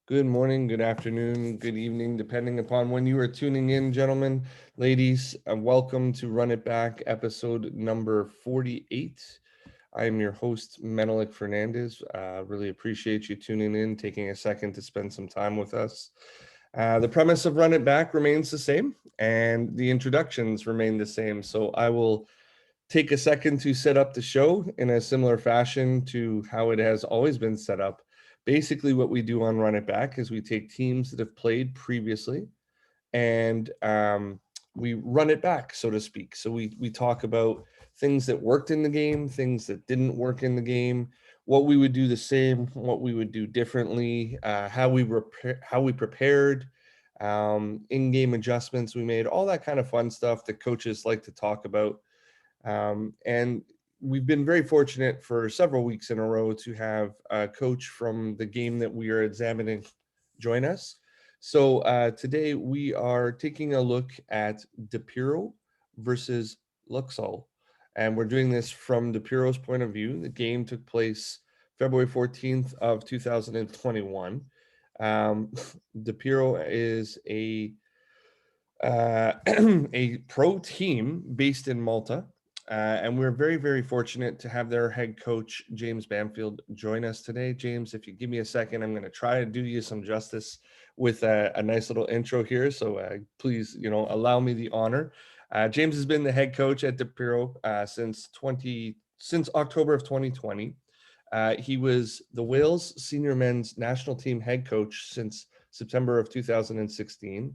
Good morning, good afternoon, good evening, depending upon when you are tuning in, gentlemen, ladies. Welcome to Run It Back, episode number 48. I am your host, Menelik Fernandez. Really appreciate you tuning in, taking a second to spend some time with us. The premise of Run It Back remains the same, and the introductions remain the same. So I will take a second to set up the show in a similar fashion to how it has always been set up. Basically, what we do on Run It Back is we take teams that have played previously and we run it back, so to speak. So we talk about things that worked in the game, things that didn't work in the game, what we would do the same, what we would do differently, how we prepared, in-game adjustments we made, all that kind of fun stuff that coaches like to talk about. And we've been very fortunate for several weeks in a row to have a coach from the game that we are examining join us. So today we are taking a look at DePiro versus Luxol. And we're doing this from DePiro's point of view. The game took place February 14th of 2021. Um, DePiro is a pro team based in Malta. And we're very, very fortunate to have their head coach, James Bamfield, join us today. James, if you give me a second, I'm going to try to do you some justice with a nice little intro here. So please, allow me the honor. James has been the head coach at DePiro since October of 2020. He was the Wales senior men's national team head coach since September of 2016.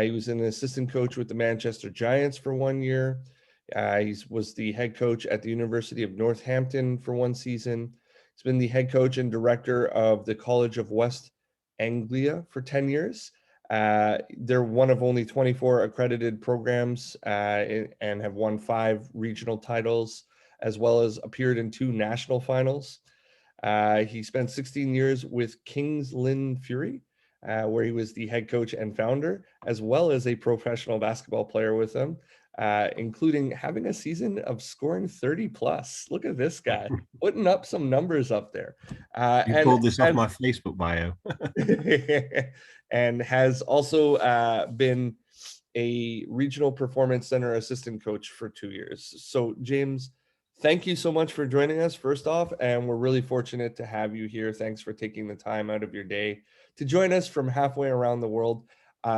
He was an assistant coach with the Manchester Giants for 1 year. He was the head coach at the University of Northampton for one season. He's been the head coach and director of the College of West Anglia for 10 years. They're one of only 24 accredited programs and have won 5 regional titles, as well as appeared in 2 national finals. He spent 16 years with Kings Lynn Fury, where he was the head coach and founder, as well as a professional basketball player with them, including having a season of scoring 30 plus. Look at this guy putting up some numbers up there. You pulled this off my Facebook bio. And has also been a regional performance center assistant coach for 2 years. So, James, thank you so much for joining us, first off. And we're really fortunate to have you here. Thanks for taking the time out of your day to join us from halfway around the world.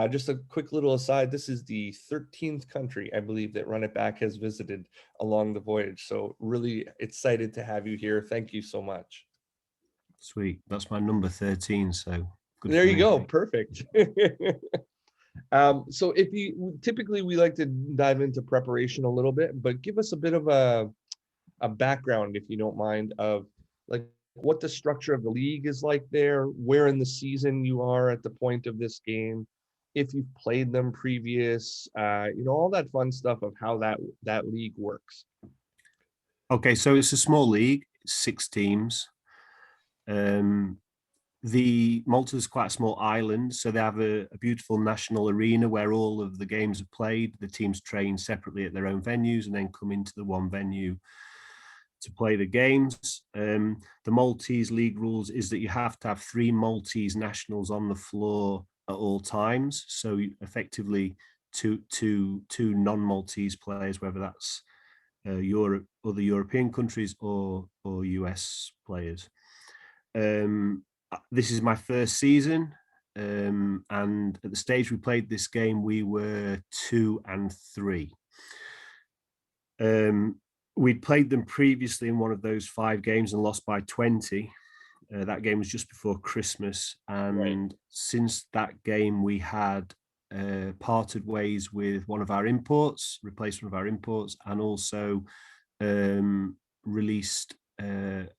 Just a quick little aside, this is the 13th country, I believe, that Run It Back has visited along the voyage. So, really excited to have you here. Thank you so much. Sweet. That's my number 13, so good There for you me. go. Perfect. So if you typically we like to dive into preparation a little bit, but give us a bit of a background, if you don't mind, of like what the structure of the league is like there, where in the season you are at the point of this game, if you've played them previous, all that fun stuff of how that league works. Okay, so it's a small league, 6 teams. The Malta is quite a small island, so they have a beautiful national arena where all of the games are played. The teams train separately at their own venues and then come into the one venue to play the games. The Maltese league rules is that you have to have 3 Maltese nationals on the floor at all times. So effectively, two non-Maltese players, whether that's Europe, other European countries, or US players. This is my first season, and at the stage we played this game, we were 2-3. We'd played them previously in one of those 5 games and lost by 20. That game was just before Christmas, Right. and since that game, we had parted ways with one of our imports, replaced one of our imports, and also released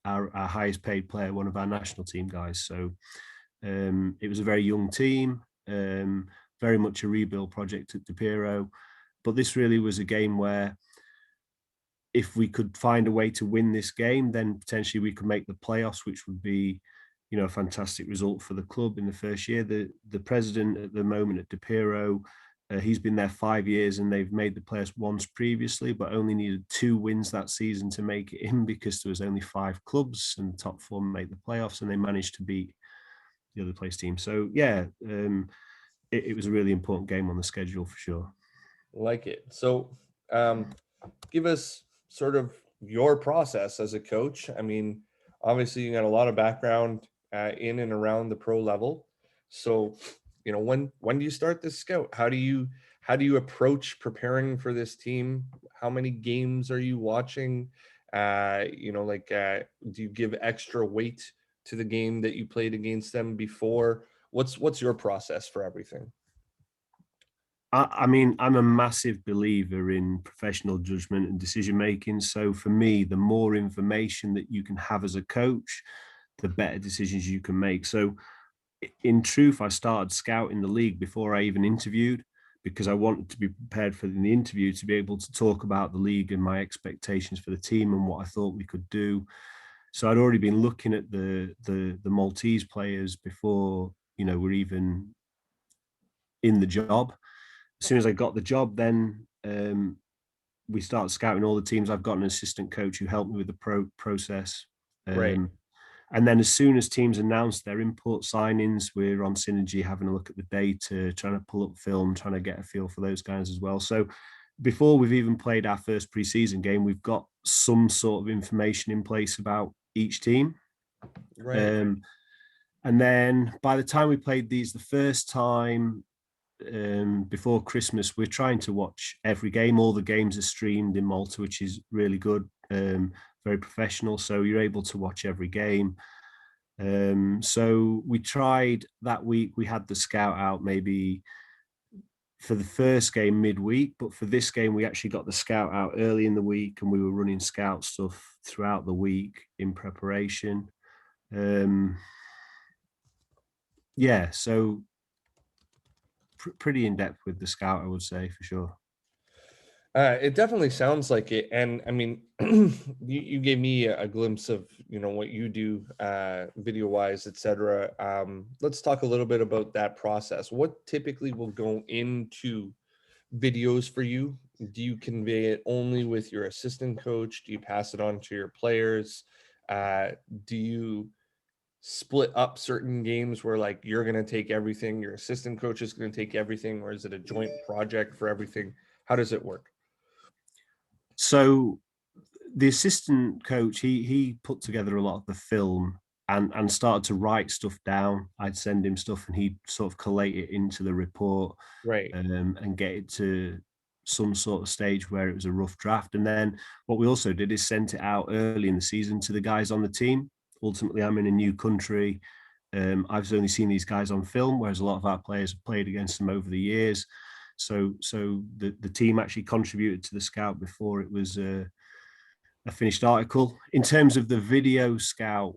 our highest paid player, one of our national team guys. So it was a very young team, very much a rebuild project at DePiro. But this really was a game where if we could find a way to win this game, then potentially we could make the playoffs, which would be, a fantastic result for the club in the first year. The president at the moment at DePiro, he's been there 5 years and they've made the playoffs once previously, but only needed 2 wins that season to make it in because there was only 5 clubs and the top 4 made the playoffs, and they managed to beat the other place team. So yeah, it was a really important game on the schedule for sure. Like it. So, give us sort of your process as a coach. I mean, obviously, you got a lot of background in and around the pro level. So, when do you start this scout? How do you approach preparing for this team? How many games are you watching? Do you give extra weight to the game that you played against them before? What's your process for everything? I mean, I'm a massive believer in professional judgment and decision making. So for me, the more information that you can have as a coach, the better decisions you can make. So in truth, I started scouting the league before I even interviewed because I wanted to be prepared for the interview to be able to talk about the league and my expectations for the team and what I thought we could do. So I'd already been looking at the Maltese players before we're even in the job. As soon as I got the job, then we started scouting all the teams. I've got an assistant coach who helped me with the process. Right. Um, and then as soon as teams announced their import signings, we're on Synergy having a look at the data, trying to pull up film, trying to get a feel for those guys as well. So before we've even played our first preseason game, we've got some sort of information in place about each team. Right. Um, and then by the time we played these the first time, before Christmas, we're trying to watch every game. All the games are streamed in Malta, which is really good, very professional. So you're able to watch every game. So we tried that week. We had the scout out maybe for the first game midweek, but for this game, we actually got the scout out early in the week, and we were running scout stuff throughout the week in preparation. Um, yeah, so pretty in depth with the scout, I would say for sure. It definitely sounds like it, and I mean, you gave me a glimpse of what you do, video wise, etc. Let's talk a little bit about that process. What typically will go into videos for you? Do you convey it only with your assistant coach? Do you pass it on to your players? Uh, do you split up certain games where like you're going to take everything, your assistant coach is going to take everything, or is it a joint project for everything? How does it work? So the assistant coach, he put together a lot of the film and started to write stuff down. I'd send him stuff and he'd sort of collate it into the report, Right. and get it to some sort of stage where it was a rough draft. And then what we also did is sent it out early in the season to the guys on the team. Ultimately, I'm in a new country. I've only seen these guys on film, whereas a lot of our players have played against them over the years. So the team actually contributed to the scout before it was a finished article. In terms of the video scout,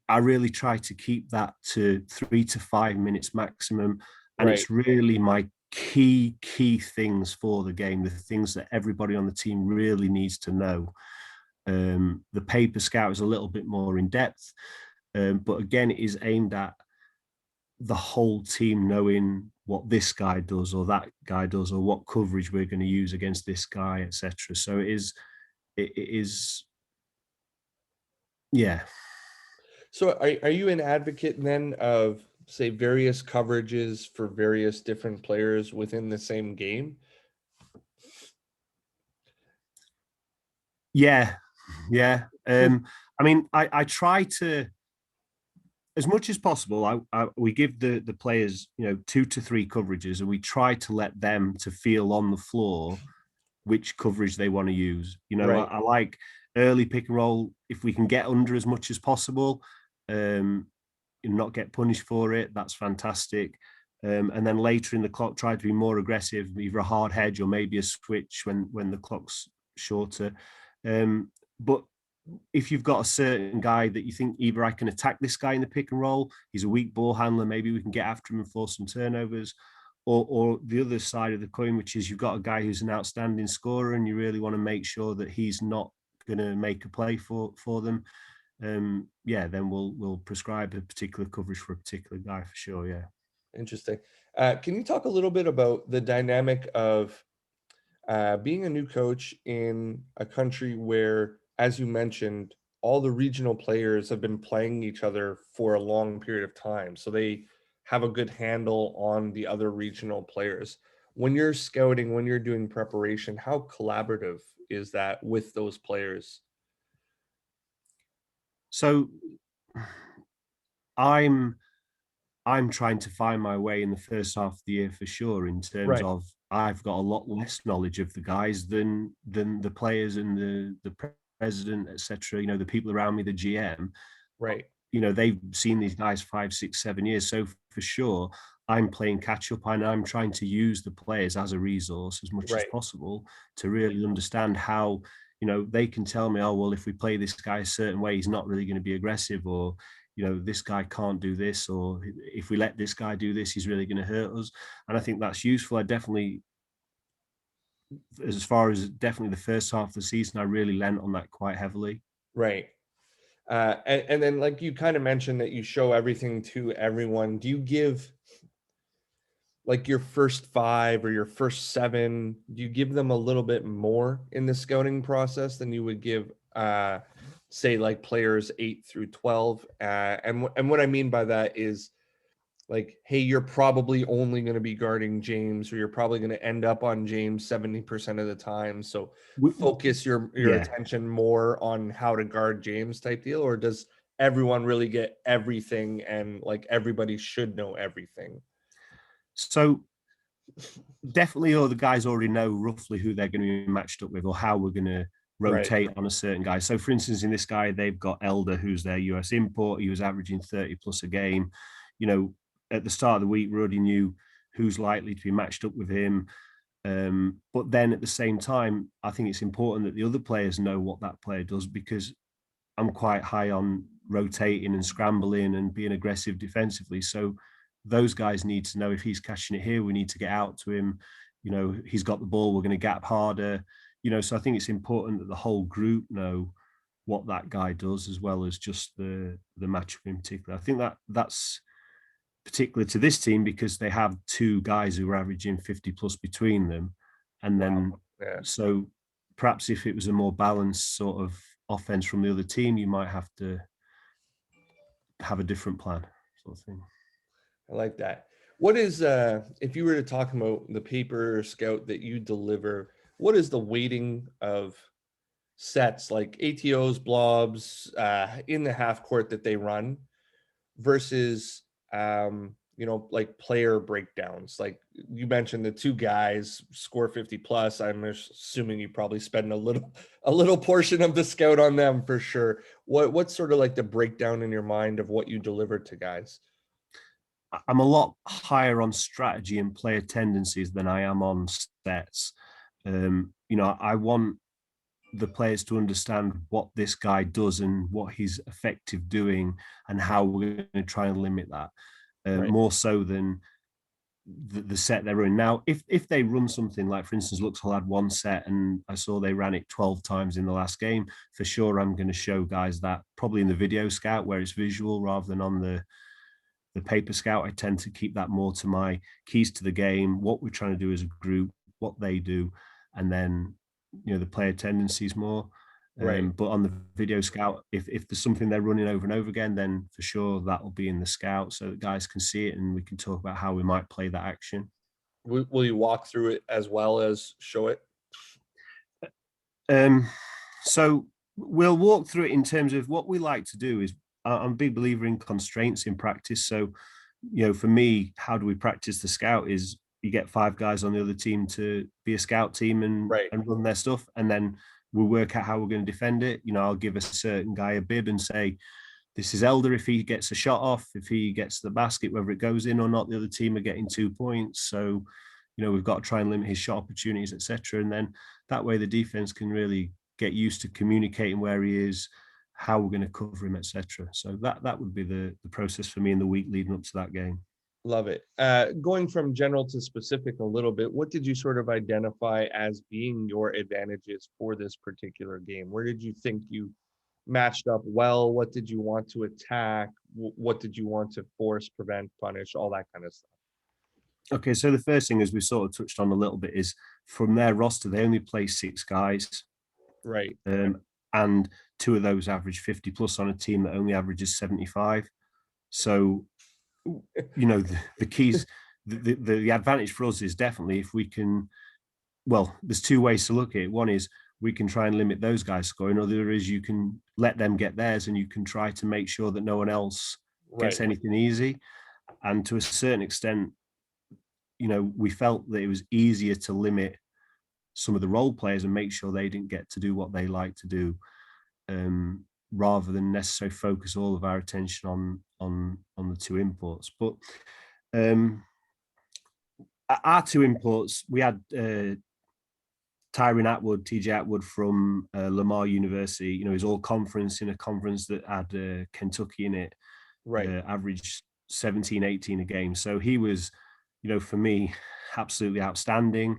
I really try to keep that to 3 to 5 minutes maximum. And Right. it's really my key things for the game, the things that everybody on the team really needs to know. The paper scout is a little bit more in depth, but again, it is aimed at the whole team knowing what this guy does or that guy does or what coverage we're going to use against this guy, etc. So it is yeah. So are you an advocate then of say various coverages for various different players within the same game? Yeah, yeah. I mean, I try to, as much as possible. We give the players 2 to 3 coverages, and we try to let them to feel on the floor which coverage they want to use. Right. I like early pick and roll if we can get under as much as possible, um, and not get punished for it. That's fantastic. And then later in the clock, try to be more aggressive, either a hard hedge or maybe a switch when the clock's shorter. But if you've got a certain guy that you think either I can attack this guy in the pick and roll, he's a weak ball handler, maybe we can get after him and force some turnovers, or the other side of the coin, which is you've got a guy who's an outstanding scorer and you really want to make sure that he's not going to make a play for them. Yeah, then we'll prescribe a particular coverage for a particular guy for sure. Yeah. Interesting. Can you talk a little bit about the dynamic of being a new coach in a country where, as you mentioned, all the regional players have been playing each other for a long period of time, so they have a good handle on the other regional players. When you're scouting, when you're doing preparation, how collaborative is that with those players? So I'm I'm trying to find my way in the first half of the year for sure, in terms Right, of I've got a lot less knowledge of the guys than the players and the president, etc. The people around me, the GM. right, They've seen these guys 5, 6, 7 years. So for sure, I'm playing catch up, and I'm trying to use the players as a resource as much as right, possible to really understand how, they can tell me, oh, well, if we play this guy a certain way, he's not really going to be aggressive, or, this guy can't do this, or if we let this guy do this, he's really going to hurt us. And I think that's useful. I definitely, as far as definitely the first half of the season, I really lent on that quite heavily. right. And then, like you kind of mentioned, that you show everything to everyone. Do you give like your first five or your first seven? Do you give them a little bit more in the scouting process than you would give, say, like players 8 through 12? And what I mean by that is, like, hey, you're probably only going to be guarding James, or you're probably going to end up on James 70% of the time. So focus your Yeah. attention more on how to guard James type deal, or does everyone really get everything and like everybody should know everything? So definitely all the guys already know roughly who they're going to be matched up with, or how we're going to Right, rotate on a certain guy. So, for instance, in this guy, they've got Elder, who's their US import. He was averaging 30 plus a game. At the start of the week, we already knew who's likely to be matched up with him. But then at the same time, I think it's important that the other players know what that player does, because I'm quite high on rotating and scrambling and being aggressive defensively. So those guys need to know, if he's catching it here, we need to get out to him. He's got the ball, we're going to gap harder. So I think it's important that the whole group know what that guy does, as well as just the matchup in particular. I think that's particular to this team, because they have two guys who are averaging 50 plus between them. And wow, then, yeah, so perhaps if it was a more balanced sort of offense from the other team, you might have to have a different plan, sort of thing. I like that. What is, if you were to talk about the paper scout that you deliver, what is the weighting of sets like ATOs, blobs, in the half court that they run versus, like player breakdowns? Like you mentioned, the two guys score 50 plus. I'm assuming you probably spend a little portion of the scout on them for sure. What's sort of like the breakdown in your mind of what you deliver to guys? I'm a lot higher on strategy and player tendencies than I am on stats. I want the players to understand what this guy does and what he's effective doing, and how we're going to try and limit that, Right, more so than the set they're running. Now, if they run something like, for instance, Luxol had one set and I saw they ran it 12 times in the last game, for sure I'm going to show guys that, probably in the video scout where it's visual rather than on the paper scout. I tend to keep that more to my keys to the game, what we're trying to do as a group, what they do, and then the player tendencies more. right. But on the video scout, if there's something they're running over and over again, then for sure that will be in the scout, so that guys can see it and we can talk about how we might play that action. Will you walk through it as well as show it? Um, so we'll walk through it in terms of what we like to do. Is I'm a big believer in constraints in practice. So, for me, how do we practice the scout? Is you get five guys on the other team to be a scout team and Right, run their stuff, and then we'll work out how we're going to defend it. I'll give a certain guy a bib and say, this is Elder. If he gets a shot off, if he gets the basket, whether it goes in or not, the other team are getting 2 points. So, we've got to try and limit his shot opportunities, etc. And then that way the defense can really get used to communicating where he is, how we're going to cover him, etc. So that would be the process for me in the week leading up to that game. love it. Going from general to specific a little bit, what did you sort of identify as being your advantages for this particular game? Where did you think you matched up well? What did you want to attack? What did you want to force, prevent, punish, all that kind of stuff? Okay, so the first thing, as we sort of touched on a little bit, is from their roster, they only play six guys. Right, Um, and 2 of those average 50 plus on a team that only averages 75. So, the keys, the advantage for us is definitely if we can. Well, there's 2 ways to look at it. One is we can try and limit those guys scoring. Other is you can let them get theirs, and you can try to make sure that no one else gets Right. anything easy. And to a certain extent, we felt that it was easier to limit some of the role players and make sure they didn't get to do what they like to do, rather than necessarily focus all of our attention on the 2 imports. But our 2 imports, we had Tyron Atwood, TJ Atwood from Lamar University. He's all conference in a conference that had Kentucky in it. Right. Averaged 17, 18 a game. So he was, for me, absolutely outstanding.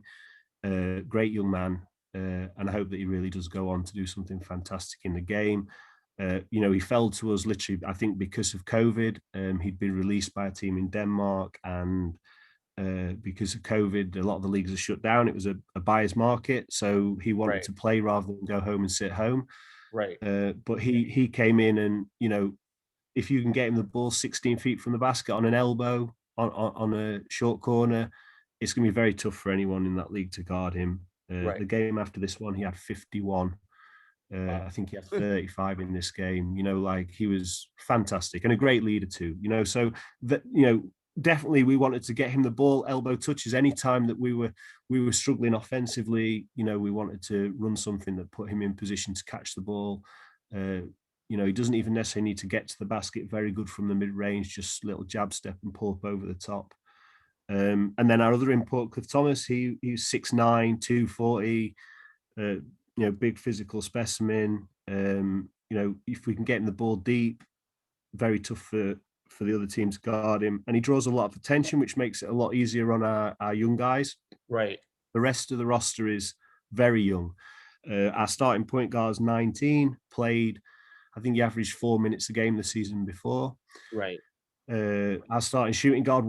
Great young man. And I hope that he really does go on to do something fantastic in the game. He fell to us literally, I think, because of COVID. He'd been released by a team in Denmark, and because of COVID, a lot of the leagues are shut down. It was a buyer's market, so he wanted Right. to play rather than go home and sit home. Right. But he came in, and if you can get him the ball 16 feet from the basket on an elbow on a short corner, it's going to be very tough for anyone in that league to guard him. Right. The game after this one, he had 51. Wow. I think he had 35 in this game. He was fantastic and a great leader too. So that definitely we wanted to get him the ball, elbow touches anytime that we were struggling offensively. We wanted to run something that put him in position to catch the ball. He doesn't even necessarily need to get to the basket. Very good from the mid range, just little jab step and pull up over the top. And then our other import, Cliff Thomas, he's 6'9", 240. Big physical specimen. If we can get him the ball deep, very tough for the other team to guard him. And he draws a lot of attention, which makes it a lot easier on our young guys. Right. The rest of the roster is very young. Our starting point guard is 19, played, I think he averaged 4 minutes a game the season before. Right. Our starting shooting guard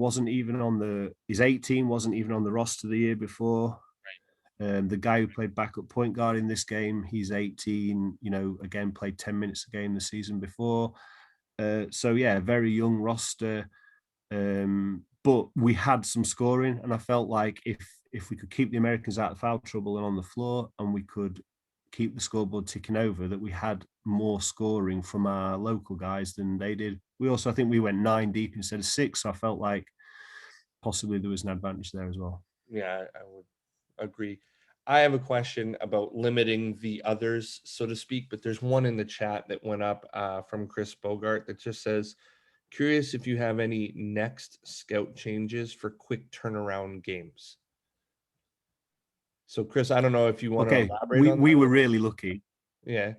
he's 18, wasn't even on the roster the year before. The guy who played backup point guard in this game, he's 18, again, played 10 minutes a game the season before. So, yeah, very young roster. But we had some scoring, and I felt like if we could keep the Americans out of foul trouble and on the floor, and we could keep the scoreboard ticking over, that we had more scoring from our local guys than they did. I think we went 9 deep instead of 6, so I felt like possibly there was an advantage there as well. Yeah, I would agree. I have a question about limiting the others, so to speak, but there's one in the chat that went up from Chris Bogart that just says, curious if you have any next scout changes for quick turnaround games. So, Chris, I don't know if you want to elaborate on that. We were really lucky. Yeah.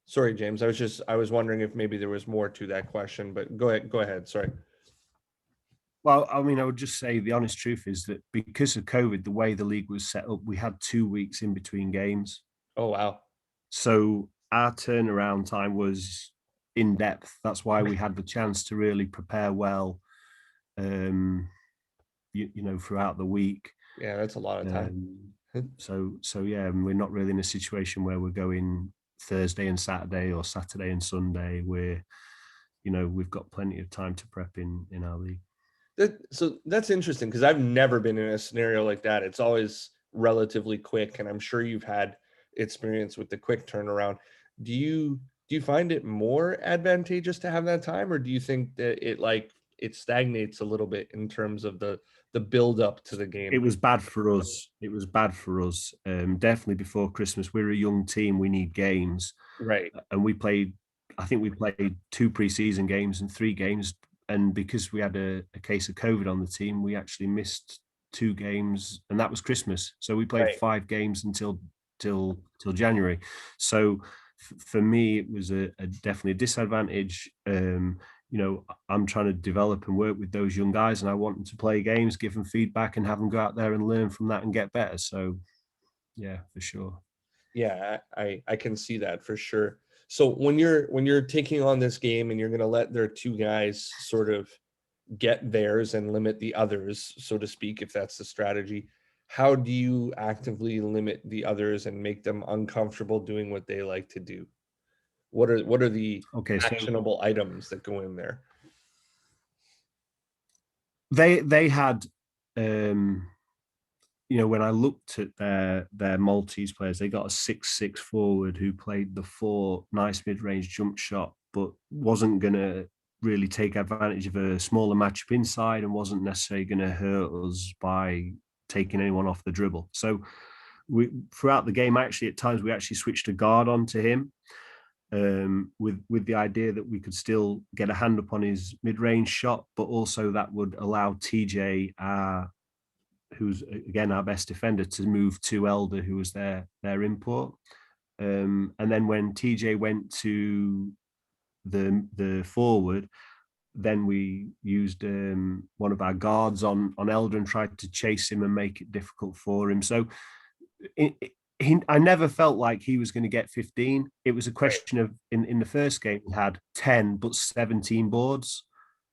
Sorry, James. I was wondering if maybe there was more to that question, but go ahead. Sorry. Well, I mean, I would just say the honest truth is that because of COVID, the way the league was set up, we had 2 weeks in between games. Oh, wow. So our turnaround time was in depth. That's why we had the chance to really prepare well, throughout the week. Yeah, that's a lot of time. So yeah, we're not really in a situation where we're going Thursday and Saturday or Saturday and Sunday. We've got plenty of time to prep in our league. So that's interesting because I've never been in a scenario like that. It's always relatively quick, and I'm sure you've had experience with the quick turnaround. Do you find it more advantageous to have that time, or do you think that it stagnates a little bit in terms of the build up to the game? It was bad for us. Definitely before Christmas. We're a young team. We need games. Right. And I think we played 2 preseason games and 3 games. And because we had a case of COVID on the team, we actually missed 2 games, and that was Christmas. So we played 5 games until January. So for me, it was definitely a disadvantage. I'm trying to develop and work with those young guys, and I want them to play games, give them feedback, and have them go out there and learn from that and get better. So, yeah, for sure. Yeah, I can see that for sure. So when you're taking on this game and you're going to let their 2 guys sort of get theirs and limit the others, so to speak, if that's the strategy, how do you actively limit the others and make them uncomfortable doing what they like to do? What are the Okay, so actionable items that go in there? they had when I looked at their Maltese players, they got a 6'6" forward who played the 4 nice mid-range jump shot, but wasn't going to really take advantage of a smaller matchup inside and wasn't necessarily going to hurt us by taking anyone off the dribble. So we throughout the game, actually, at times we actually switched a guard onto him, with the idea that we could still get a hand up on his mid-range shot, but also that would allow TJ, who's again our best defender, to move to Elder, who was their import. And then when TJ went to the forward, then we used one of our guards on Elder and tried to chase him and make it difficult for him. So I never felt like he was going to get 15. It was a Right, question of in the first game he had 10 but 17 boards.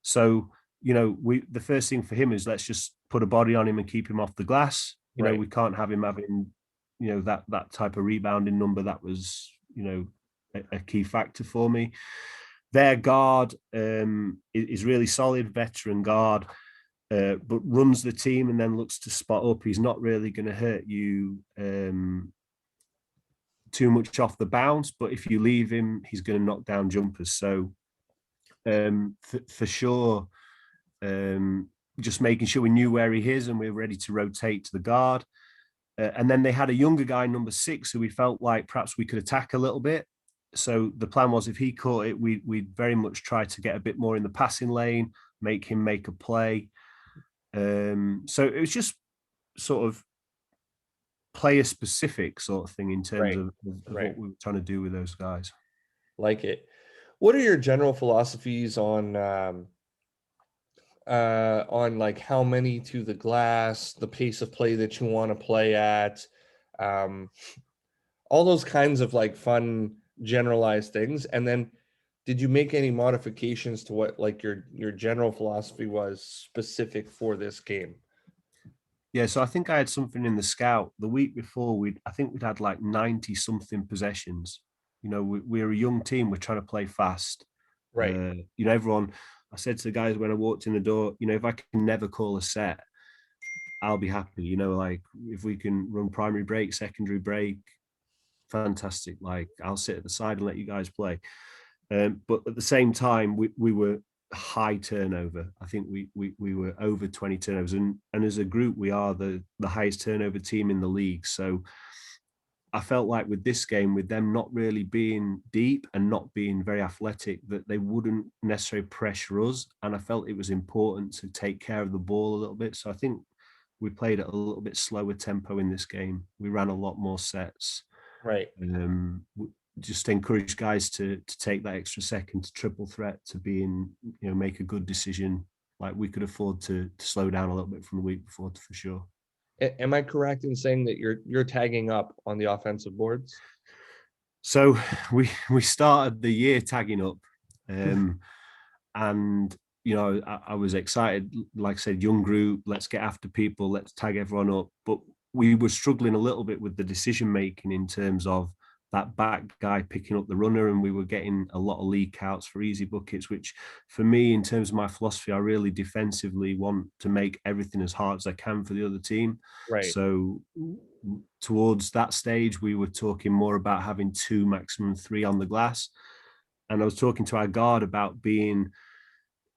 So the first thing for him is let's just put a body on him and keep him off the glass. right, We can't have him having that type of rebounding number. That was a key factor for me. Their guard is really solid, veteran guard, but runs the team and then looks to spot up. He's not really going to hurt you too much off the bounce, but if you leave him, he's going to knock down jumpers. So for sure, just making sure we knew where he is and we were ready to rotate to the guard. And then they had a younger guy, number 6, who we felt like perhaps we could attack a little bit. So the plan was if he caught it, we'd very much try to get a bit more in the passing lane, make him make a play. So it was just sort of player specific sort of thing in terms right, of right. what we were trying to do with those guys. Like it. What are your general philosophies on like how many to the glass, the pace of play that you want to play at, um, all those kinds of like fun generalized things? And then did you make any modifications to what like your general philosophy was specific for this game? Yeah, so I think I had something in the scout the week before. I think we'd had like 90 something possessions. We're a young team. We're trying to play fast. Right, Everyone. I said to the guys when I walked in the door, if I can never call a set, I'll be happy. Like if we can run primary break, secondary break, fantastic. Like I'll sit at the side and let you guys play. But at the same time, we were high turnover. I think we were over 20 turnovers, and as a group, we are the highest turnover team in the league. So I felt like with this game, with them not really being deep and not being very athletic, that they wouldn't necessarily pressure us. And I felt it was important to take care of the ball a little bit. So I think we played at a little bit slower tempo in this game. We ran a lot more sets. right. Just encourage guys to take that extra second to triple threat, to be in, make a good decision. Like we could afford to slow down a little bit from the week before for sure. Am I correct in saying that you're tagging up on the offensive boards? So we started the year tagging up, and I was excited. Like I said, young group, let's get after people, let's tag everyone up. But we were struggling a little bit with the decision making in terms of that back guy picking up the runner, and we were getting a lot of leak outs for easy buckets, which for me, in terms of my philosophy, I really defensively want to make everything as hard as I can for the other team. Right, So towards that stage, we were talking more about having 2, maximum 3 on the glass. And I was talking to our guard about being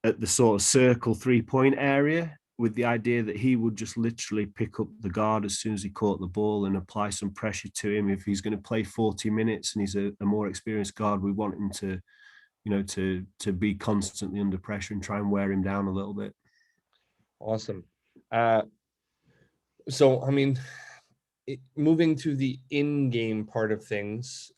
at the sort of circle 3-point area, with the idea that he would just literally pick up the guard as soon as he caught the ball and apply some pressure to him. If he's going to play 40 minutes and he's a more experienced guard, we want him to be constantly under pressure and try and wear him down a little bit. awesome. So I mean, moving to the in-game part of things,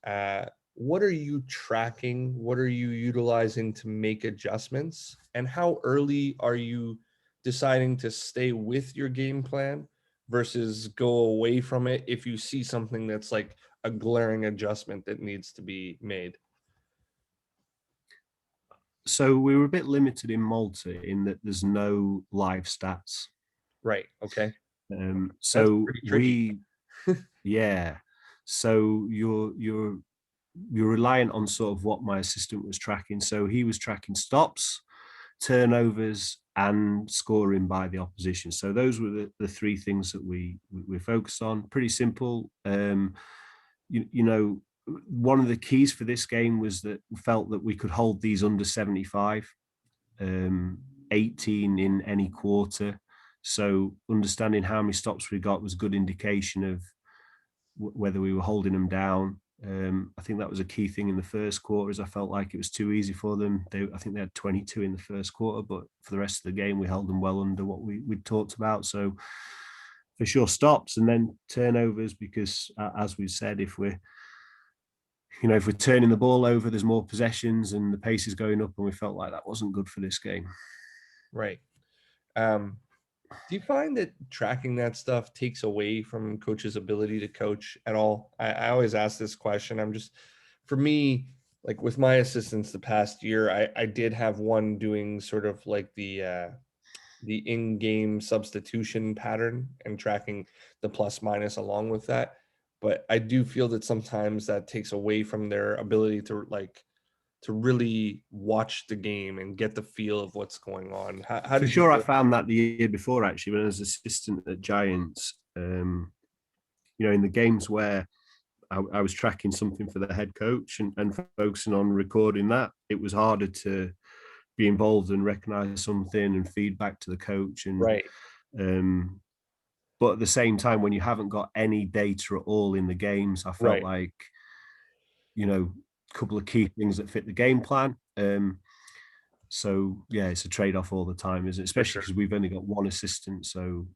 what are you tracking? What are you utilizing to make adjustments? And how early are you deciding to stay with your game plan versus go away from it if you see something that's like a glaring adjustment that needs to be made? So we were a bit limited in Malta in that there's no live stats. Right. Okay. That's So pretty tricky. yeah. So you're reliant on sort of what my assistant was tracking. So he was tracking stops, turnovers, and scoring by the opposition. So those were the three things that we focused on. Pretty simple. You know, one of the keys for this game was that we felt that we could hold these under 75, 18 in any quarter. So understanding how many stops we got was a good indication of whether we were holding them down. I think that was a key thing in the first quarter, as I felt like it was too easy for them. I think they had 22 in the first quarter, but for the rest of the game, we held them well under what we'd talked about. So for sure, stops and then turnovers, because as we've said, if we're turning the ball over, there's more possessions and the pace is going up, and we felt like that wasn't good for this game. Right. Do you find that tracking that stuff takes away from coach's ability to coach at all? I always ask this question. For me, like with my assistants the past year, I did have one doing sort of like the in-game substitution pattern and tracking the plus minus along with that. But I do feel that sometimes that takes away from their ability to really watch the game and get the feel of what's going on. How For did you sure, I feel? found that the year before, actually, when I was assistant at Giants. In the games where I was tracking something for the head coach and focusing on recording that, it was harder to be involved and recognize something and feedback to the coach. Right. But at the same time, when you haven't got any data at all in the games, I felt Right. like, a couple of key things that fit the game plan. So yeah, it's a trade-off all the time, isn't it? For Especially sure. because we've only got one assistant. So,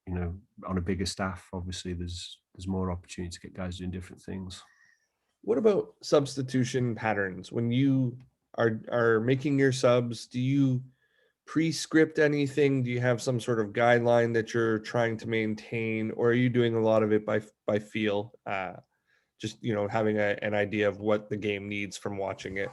on a bigger staff, obviously there's more opportunity to get guys doing different things. What about substitution patterns? When you are making your subs, do you pre-script anything? Do you have some sort of guideline that you're trying to maintain, or are you doing a lot of it by feel? Just having an idea of what the game needs from watching it.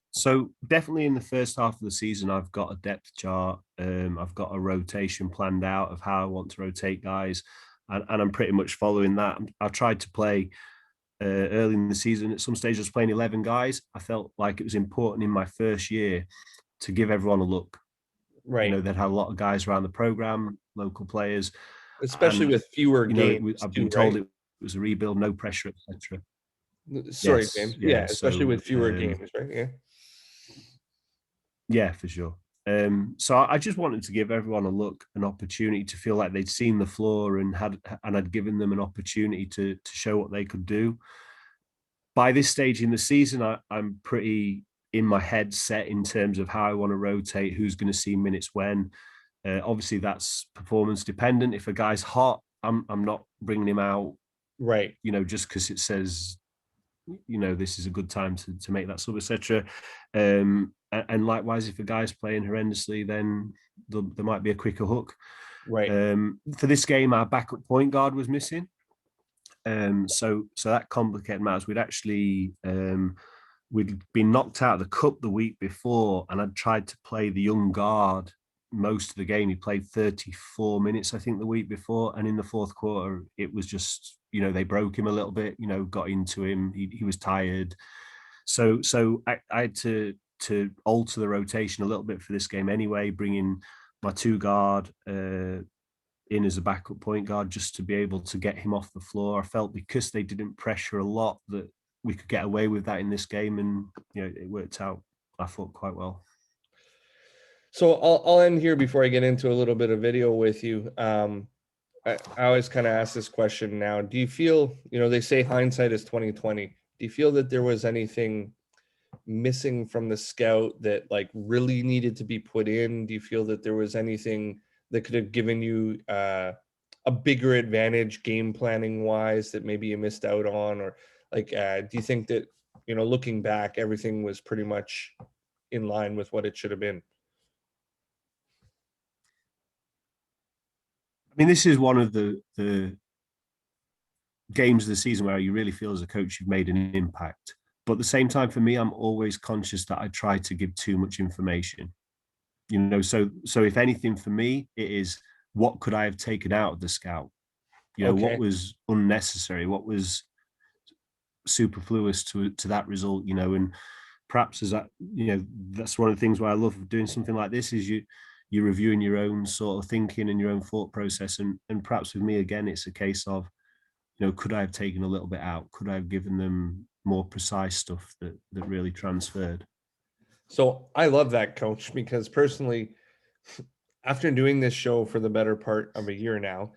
So definitely in the first half of the season, I've got a depth chart. I've got a rotation planned out of how I want to rotate guys, and I'm pretty much following that. I've tried to play early in the season. At some stage, I was playing 11 guys. I felt like it was important in my first year to give everyone a look. Right. They'd had a lot of guys around the program, local players, Especially and with fewer games I've too, been told right? it was a rebuild, no pressure, etc. Sorry, Yes, James. Yeah, yeah. especially So with fewer games, right? Yeah. yeah, for sure. So I just wanted to give everyone an opportunity to feel like they'd seen the floor and I'd given them an opportunity to show what they could do. By this stage in the season, I'm pretty in my head set in terms of how I want to rotate, who's going to see minutes when. Obviously, that's performance dependent. If a guy's hot, I'm not bringing him out, Right. just because it says, this is a good time to make that sub, etc. And likewise, if a guy's playing horrendously, then there might be a quicker hook. Right. For this game, our backup point guard was missing. So that complicated matters. We'd been knocked out of the cup the week before, and I'd tried to play the young guard most of the game. He played 34 minutes, I think, the week before, and in the fourth quarter, it was just they broke him a little bit. Got into him. He was tired. So I had to alter the rotation a little bit for this game anyway, bringing my two guard in as a backup point guard just to be able to get him off the floor. I felt because they didn't pressure a lot that we could get away with that in this game, and it worked out, I thought, quite well. So I'll end here before I get into a little bit of video with you. I always kind of ask this question now. Do you feel, they say hindsight is 2020. Do you feel that there was anything missing from the scout that like really needed to be put in? Do you feel that there was anything that could have given you a bigger advantage game planning wise that maybe you missed out on? Or like, do you think that, looking back, everything was pretty much in line with what it should have been? I mean, this is one of the games of the season where you really feel as a coach you've made an impact. But at the same time, for me, I'm always conscious that I try to give too much information. So if anything for me, it is what could I have taken out of the scout? What Okay. was unnecessary, what was superfluous to that result, and perhaps as that, that's one of the things why I love doing something like this is you're reviewing your own sort of thinking and your own thought process. And perhaps with me again, it's a case of, could I have taken a little bit out? Could I have given them more precise stuff that really transferred? So I love that, coach, because personally, after doing this show for the better part of a year now,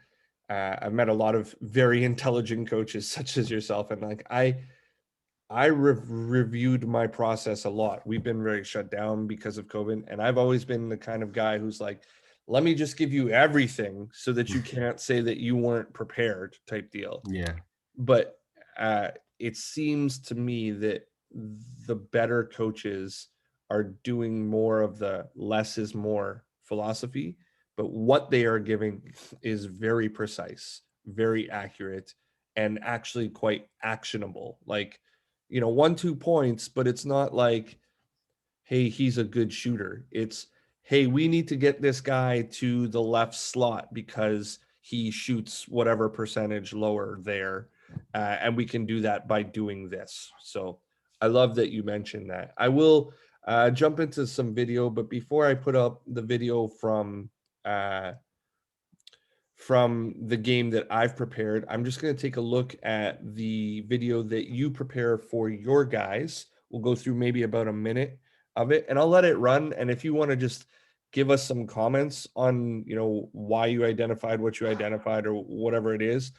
I've met a lot of very intelligent coaches such as yourself, and like I reviewed my process a lot. We've been very shut down because of COVID, and I've always been the kind of guy who's like, let me just give you everything so that you can't say that you weren't prepared type deal. Yeah. But uh, it seems to me that the better coaches are doing more of the less is more philosophy, but what they are giving is very precise, very accurate, and actually quite actionable. Like, 1, 2 points, but it's not like, hey, he's a good shooter. It's, hey, we need to get this guy to the left slot because he shoots whatever percentage lower there. And we can do that by doing this. So I love that you mentioned that. I will jump into some video, but before I put up the video uh, from the game that I've prepared, I'm just going to take a look at the video that you prepare for your guys. We'll go through maybe about a minute of it and I'll let it run. And if you want to just give us some comments on, why you identified what you identified or whatever it is,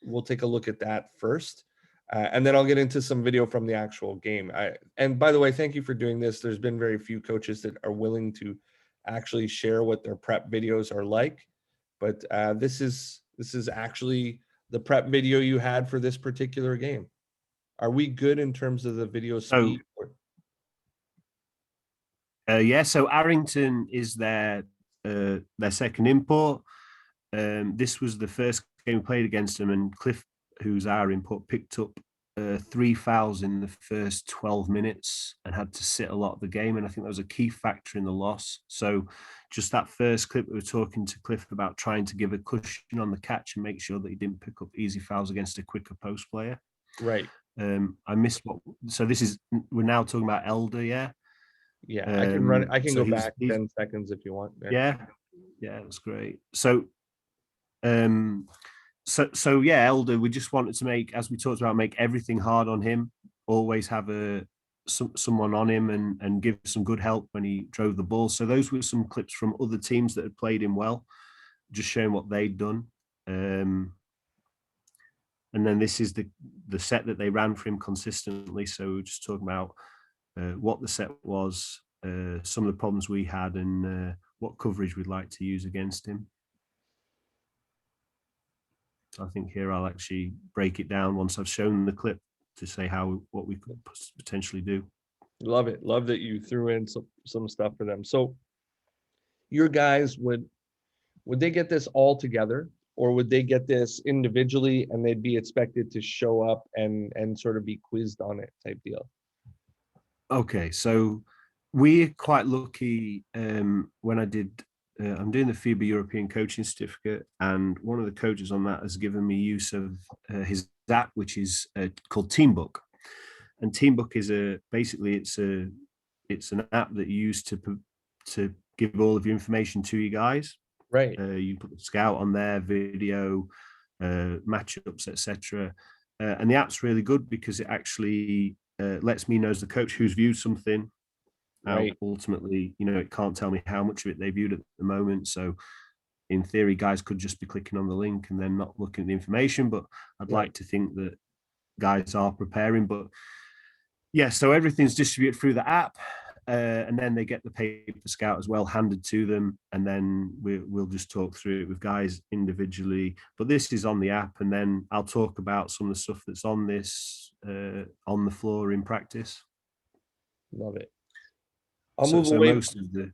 we'll take a look at that first. And then I'll get into some video from the actual game. And by the way, thank you for doing this. There's been very few coaches that are willing to actually share what their prep videos are like. But this is actually the prep video you had for this particular game. Are we good in terms of the video So speed? yeah, so Arrington is their second import. This was the first game we played against them, and Cliff, who's our import, picked up 3 fouls in the first 12 minutes and had to sit a lot of the game. And I think that was a key factor in the loss. So just that first clip, we were talking to Cliff about trying to give a cushion on the catch and make sure that he didn't pick up easy fouls against a quicker post player. Right. I missed so we're now talking about Elder, yeah. Yeah, I can run. I can So go he's back 10 seconds if you want there. yeah, that's great. Um, so yeah, Elder, we just wanted to make, as we talked about, make everything hard on him. Always have someone on him and give some good help when he drove the ball. So those were some clips from other teams that had played him well, just showing what they'd done. And then this is the set that they ran for him consistently. So we're just talking about what the set was, some of the problems we had, and what coverage we'd like to use against him. So I think here I'll actually break it down once I've shown the clip to say what we could potentially do. Love it. Love that you threw in some stuff for them. So your guys would they get this all together, or would they get this individually and they'd be expected to show up and sort of be quizzed on it type deal? Okay, so we're quite lucky. When I'm doing the FIBA European Coaching Certificate, and one of the coaches on that has given me use of his app, which is called Teambook. And Teambook is basically it's an app that you use to give all of your information to you guys. Right. You put the scout on there, video, matchups, etc. And the app's really good because it actually lets me know as the coach who's viewed something. Now, Right. ultimately, it can't tell me how much of it they viewed at the moment. So, in theory, guys could just be clicking on the link and then not looking at the information. But I'd Right. like to think that guys are preparing. But yeah, so everything's distributed through the app. And then they get the paper scout as well handed to them, and then we'll just talk through it with guys individually. But this is on the app, and then I'll talk about some of the stuff that's on this on the floor in practice. Love it. I'll So move away. most of the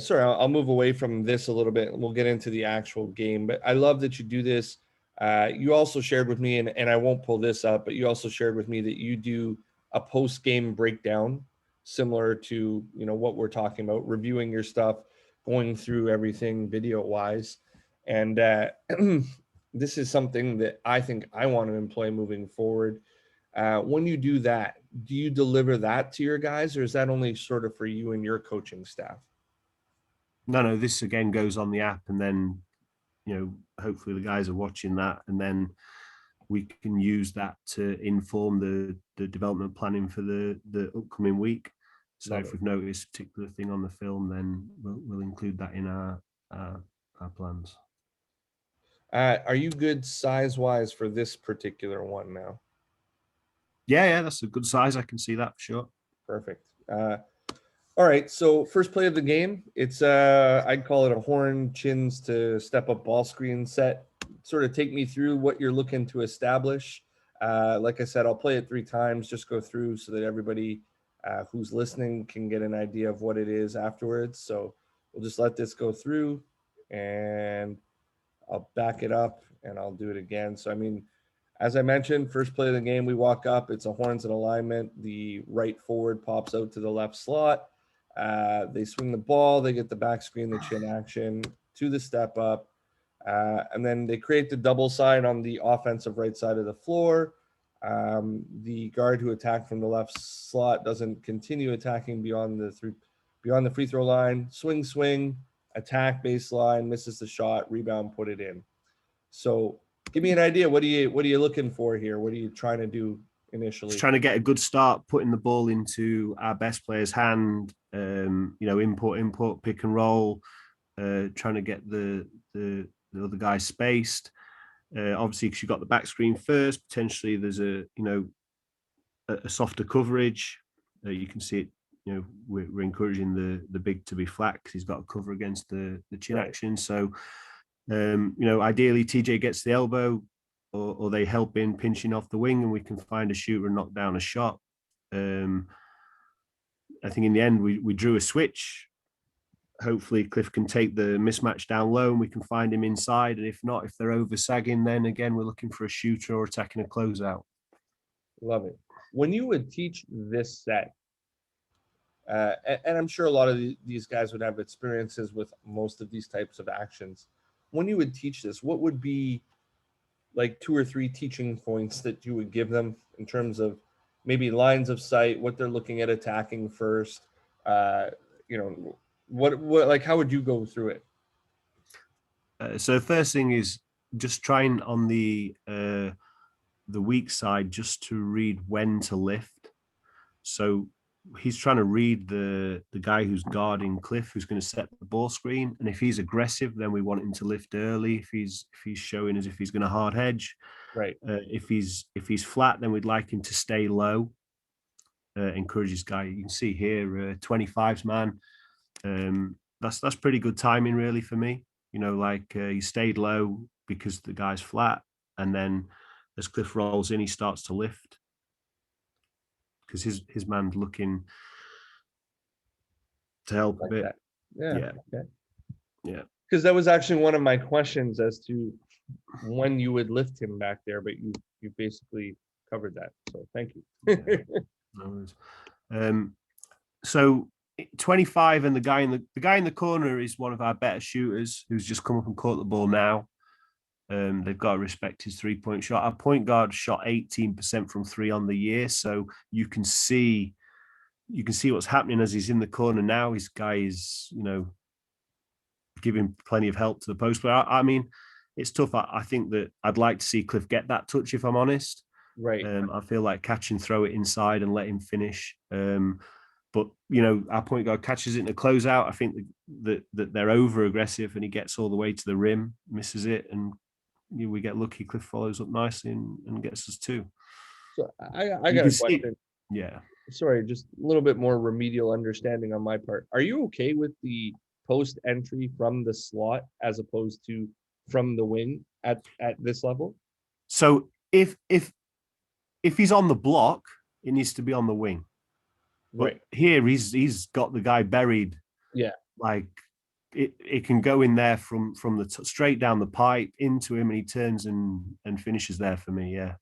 sorry, I'll move away from this a little bit and we'll get into the actual game. But I love that you do this. You also shared with me, and I won't pull this up, but you also shared with me that you do a post-game breakdown. similar to, what we're talking about, reviewing your stuff, going through everything video wise. And this is something that I think I want to employ moving forward. When you do that, do you deliver that to your guys, or is that only sort of for you and your coaching staff? No, this again goes on the app, and then hopefully the guys are watching that, and then we can use that to inform the development planning for the upcoming week. So Love if it. we've noticed a particular thing on the film, then we'll include that in our plans. Are you good size wise for this particular one now? Yeah, that's a good size. I can see that for sure. Perfect. All right, so first play of the game, it's I'd call it a horn chins to step up ball screen set. Sort of take me through what you're looking to establish. Like I said, I'll play it 3 times, just go through so that everybody who's listening can get an idea of what it is afterwards. So we'll just let this go through, and I'll back it up and I'll do it again. So I mean, as I mentioned, first play of the game, we walk up. It's a horns in alignment. The right forward pops out to the left slot. They swing the ball. They get the back screen, the chin action to the step up. And then they create the double side on the offensive right side of the floor. The guard who attacked from the left slot doesn't continue attacking beyond the free throw line. Swing, attack baseline, misses the shot, rebound, put it in. So give me an idea. What are you looking for here? What are you trying to do initially? Just trying to get a good start, putting the ball into our best player's hand. Input, pick and roll. Trying to get the other guy spaced. Obviously, because you got the back screen first. Potentially, there's a softer coverage. You can see it. We're encouraging the big to be flat because he's got a cover against the chin action. So, ideally TJ gets the elbow, or they help in pinching off the wing, and we can find a shooter and knock down a shot. I think in the end we drew a switch. Hopefully Cliff can take the mismatch down low and we can find him inside. And if not, if they're over sagging, then again we're looking for a shooter or attacking a closeout. Love it. When you would teach this set, and I'm sure a lot of these guys would have experiences with most of these types of actions. When you would teach this, what would be like 2 or 3 teaching points that you would give them in terms of maybe lines of sight, what they're looking at attacking first? What like how would you go through it? So the first thing is just trying on the weak side just to read when to lift. So he's trying to read the guy who's guarding Cliff, who's going to set the ball screen. And if he's aggressive, then we want him to lift early. If he's showing as if he's going to hard hedge, right. If he's flat, then we'd like him to stay low. Encourage this guy. You can see here, 25s man. That's pretty good timing, really, for me. He stayed low because the guy's flat, and then as Cliff rolls in, he starts to lift because his man's looking to help Like a bit. that. Yeah. Okay. Yeah. Because that was actually one of my questions as to when you would lift him back there, but you basically covered that. So thank you. Yeah. No worries. So 25 and the guy in the corner is one of our better shooters who's just come up and caught the ball now. They've got to respect his 3-point shot. Our point guard shot 18% from 3 on the year, so you can see what's happening as he's in the corner now. His guy is, giving plenty of help to the post player. I mean, it's tough. I think that I'd like to see Cliff get that touch, if I'm honest. Right. I feel like catch and throw it inside and let him finish. But our point guard catches it in a closeout. I think that they're over aggressive, and he gets all the way to the rim, misses it, and we get lucky. Cliff follows up nicely and gets us 2. So I got a question. Yeah. Sorry, just a little bit more remedial understanding on my part. Are you okay with the post entry from the slot as opposed to from the wing at this level? So if he's on the block, it needs to be on the wing. But here he's got the guy buried. Yeah. Like it can go in there from the straight down the pipe into him, and he turns and finishes there for me. Yeah.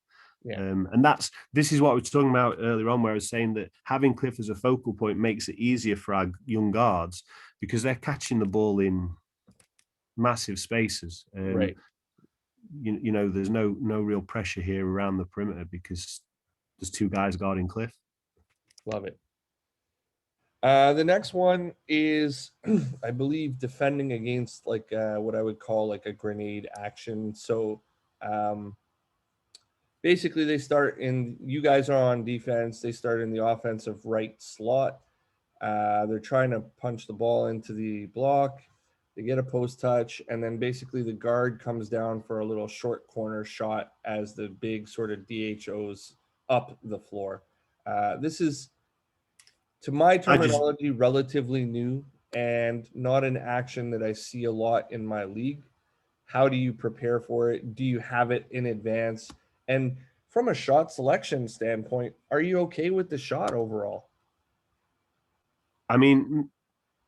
Yeah. And this is what I was talking about earlier on, where I was saying that having Cliff as a focal point makes it easier for our young guards because they're catching the ball in massive spaces. Right. You know, there's no real pressure here around the perimeter because there's two guys guarding Cliff. Love it. The next one is, I believe, defending against like what I would call like a grenade action. So basically, they start in. You guys are on defense. They start in the offensive right slot. They're trying to punch the ball into the block. They get a post touch, and then basically the guard comes down for a little short corner shot as the big sort of DHOs up the floor. This is, to my terminology, relatively new and not an action that I see a lot in my league. How do you prepare for it? Do you have it in advance? And from a shot selection standpoint, are you okay with the shot overall? I mean,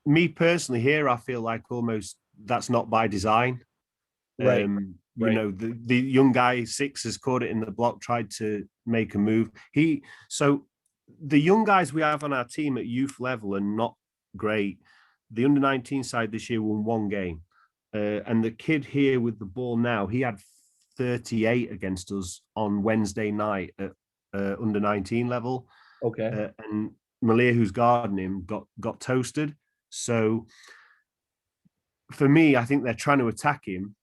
me personally here, I feel like almost that's not by design. Right. You know, the young guy Six has caught it in the block, tried to make a move. So the young guys we have on our team at youth level are not great. The under 19 side this year won one game. And the kid here with the ball now, he had 38 against us on Wednesday night at under 19 level. Okay. And Malia, who's guarding him, got toasted. So for me, I think they're trying to attack him,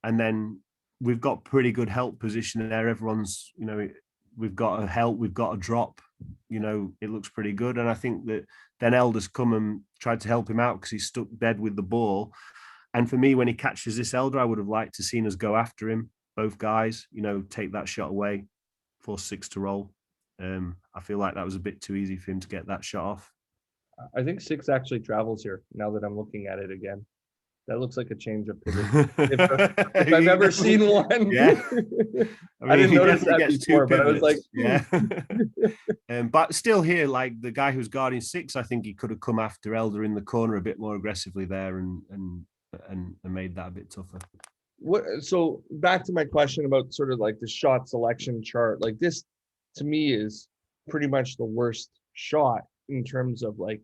and then we've got pretty good help position there. Everyone's, you know, we've got a help, we've got a drop. You know, it looks pretty good, and I think that then Elder's come and tried to help him out because he's stuck dead with the ball. And for me, when he catches this Elder, I would have liked to seen us go after him, both guys. You know, take that shot away, force Six to roll. I feel like that was a bit too easy for him to get that shot off. I think Six actually travels here now that I'm looking at it again. That looks like a change of position. If I've ever seen one. Yeah. I didn't he notice definitely that gets before, two but I was like, pivots. Yeah. But still here, like the guy who's guarding Six, I think he could have come after Elder in the corner a bit more aggressively there and made that a bit tougher. So back to my question about sort of like the shot selection chart. Like this to me is pretty much the worst shot in terms of like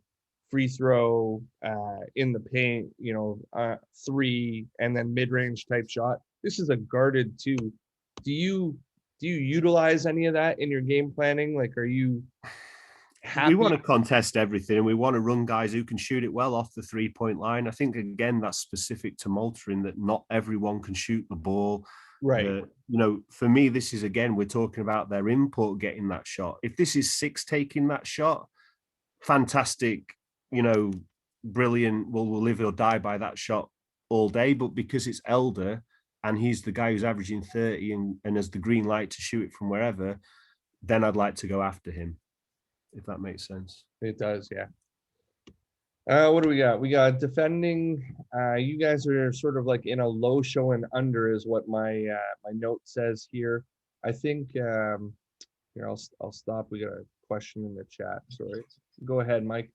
free throw in the paint, three and then mid-range type shot. This is a guarded two. Do you utilize any of that in your game planning? Like, are you happy? We want to contest everything, and we want to run guys who can shoot it well off the 3-point line. I think again that's specific to Malta in that not everyone can shoot the ball. Right. You know, for me, this is again we're talking about their import getting that shot. If this is Six taking that shot, fantastic. You know, brilliant. We'll live or die by that shot all day. But because it's Elder and he's the guy who's averaging 30 and has the green light to shoot it from wherever, then I'd like to go after him, if that makes sense. It does, yeah. What do we got? We got defending. You guys are sort of like in a low show and under is what my note says here. I think here I'll stop. We got a question in the chat. Sorry. Go ahead, Mike.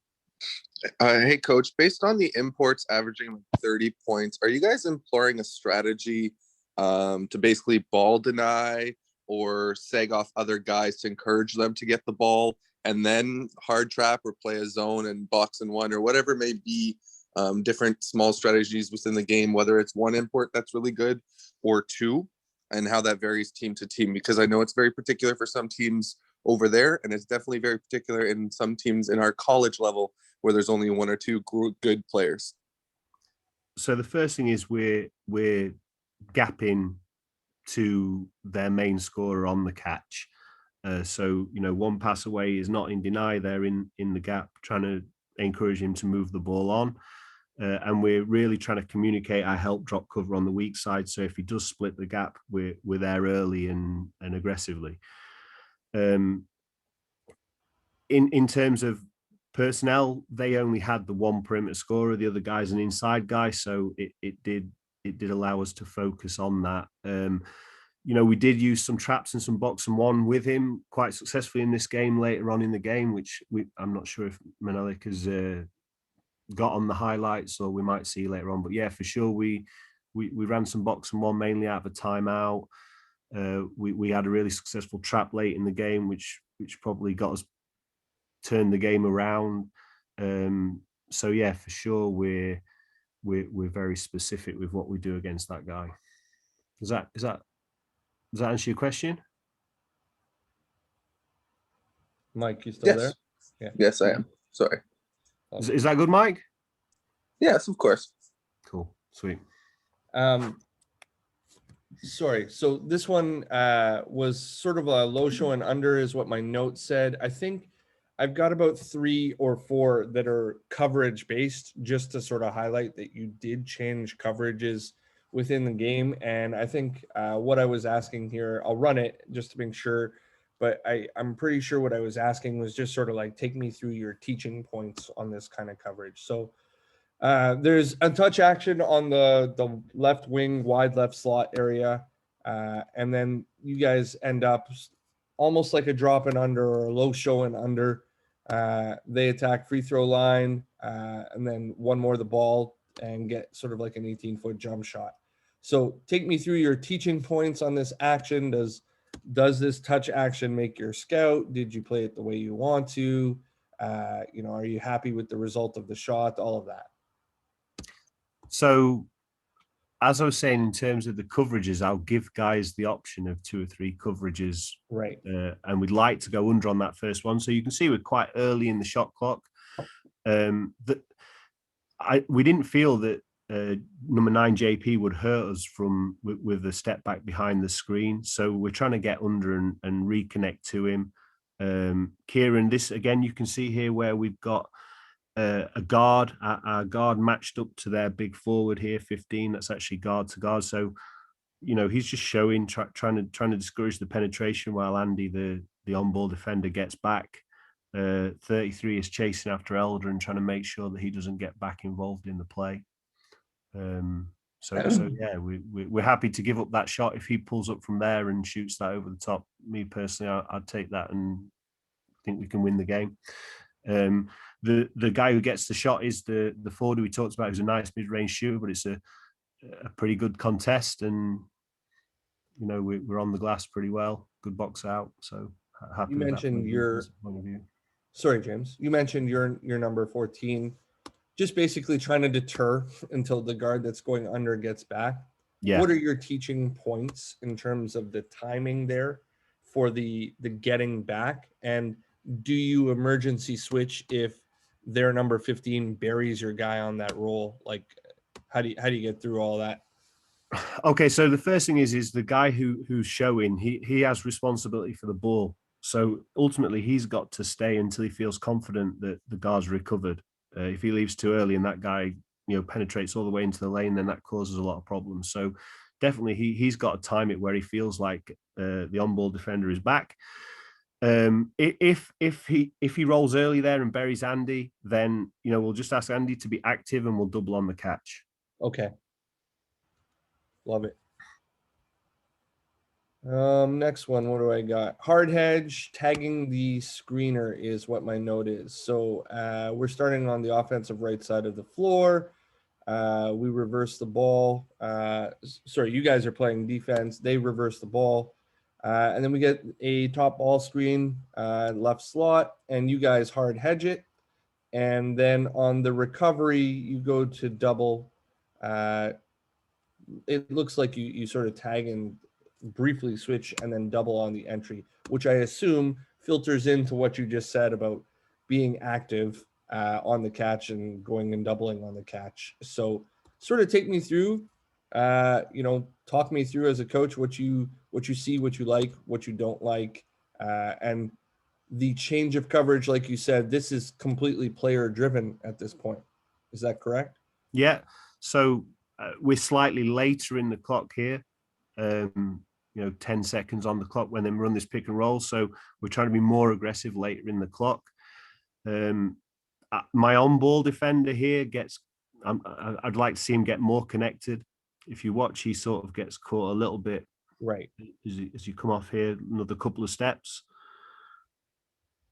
Hey, Coach. Based on the imports averaging 30 points, are you guys employing a strategy to basically ball deny or sag off other guys to encourage them to get the ball and then hard trap or play a zone and box and one or whatever may be, different small strategies within the game, whether it's one import that's really good or two, and how that varies team to team? Because I know it's very particular for some teams over there, and it's definitely very particular in some teams in our college level where there's only one or two good players. So the first thing is we're gapping to their main scorer on the catch. So, you know, one pass away is not in deny. They're in the gap, trying to encourage him to move the ball on. And we're really trying to communicate our help drop cover on the weak side. So if he does split the gap, we're there early and aggressively. In terms of personnel, they only had the one perimeter scorer. The other guy's an inside guy. So it did allow us to focus on that. You know, we did use some traps and some box and one with him quite successfully in this game later on in the game, which I'm not sure if Menelik has got on the highlights or we might see later on. But yeah, for sure, we ran some box and one mainly out of a timeout. We had a really successful trap late in the game, which probably got us turned the game around. So yeah, for sure, we're very specific with what we do against that guy. Does that answer your question? Mike, you still there? Yeah. Yes, I am. Sorry. Is that good, Mike? Yes, of course. Cool. Sweet. Sorry. So this one was sort of a low show and under is what my notes said. I think I've got about 3 or 4 that are coverage based, just to sort of highlight that you did change coverages within the game. And I think what I was asking here, I'll run it just to make sure, but I'm pretty sure what I was asking was just sort of like, take me through your teaching points on this kind of coverage. So there's a touch action on the left wing, wide left slot area. And then you guys end up almost like a drop and under or a low show and under. They attack free throw line and then one more the ball and get sort of like an 18-foot jump shot. So take me through your teaching points on this action. Does this touch action make your scout? Did you play it the way you want to? Are you happy with the result of the shot? All of that. So, as I was saying, in terms of the coverages, I'll give guys the option of 2 or 3 coverages. Right. And we'd like to go under on that first one. So you can see we're quite early in the shot clock. We didn't feel that number 9 JP would hurt us with the step back behind the screen. So we're trying to get under and reconnect to him. Kieran, this again, you can see here where we've got a guard, our guard matched up to their big forward here, 15. That's actually guard to guard. So, he's just showing, trying to discourage the penetration while Andy, the on-ball defender, gets back. 33 is chasing after Elder and trying to make sure that he doesn't get back involved in the play. So yeah, we're happy to give up that shot if he pulls up from there and shoots that over the top. Me personally, I'd take that and think we can win the game. The guy who gets the shot is the forward we talked about, who's a nice mid-range shooter, but it's a pretty good contest, and we're on the glass pretty well. Good box out, so happy. You mentioned your point of view. Sorry, James. You mentioned your number 14, just basically trying to deter until the guard that's going under gets back. Yeah. What are your teaching points in terms of the timing there for the getting back? And do you emergency switch if their number 15 buries your guy on that roll? Like, how do you get through all that? Okay, so the first thing is the guy who's showing, he has responsibility for the ball. So ultimately, he's got to stay until he feels confident that the guard's recovered. If he leaves too early and that guy, penetrates all the way into the lane, then that causes a lot of problems. So definitely, he's got to time it where he feels like the on-ball defender is back. If he rolls early there and buries Andy, then we'll just ask Andy to be active and we'll double on the catch. Okay. Love it. Next one, what do I got? Hard hedge, tagging the screener is what my note is. So we're starting on the offensive right side of the floor. We reverse the ball. Sorry, you guys are playing defense. They reverse the ball. And then we get a top ball screen, left slot, and you guys hard hedge it. And then on the recovery, you go to double. It looks like you sort of tag and briefly switch and then double on the entry, which I assume filters into what you just said about being active on the catch and going and doubling on the catch. So sort of take me through, talk me through as a coach, what you see, what you like, what you don't like, and the change of coverage. Like you said, this is completely player driven at this point. Is that correct? Yeah. So we're slightly later in the clock here. 10 seconds on the clock when they run this pick and roll. So we're trying to be more aggressive later in the clock. My on-ball defender here I'd like to see him get more connected. If you watch, he sort of gets caught a little bit. Right. As you come off here, another couple of steps.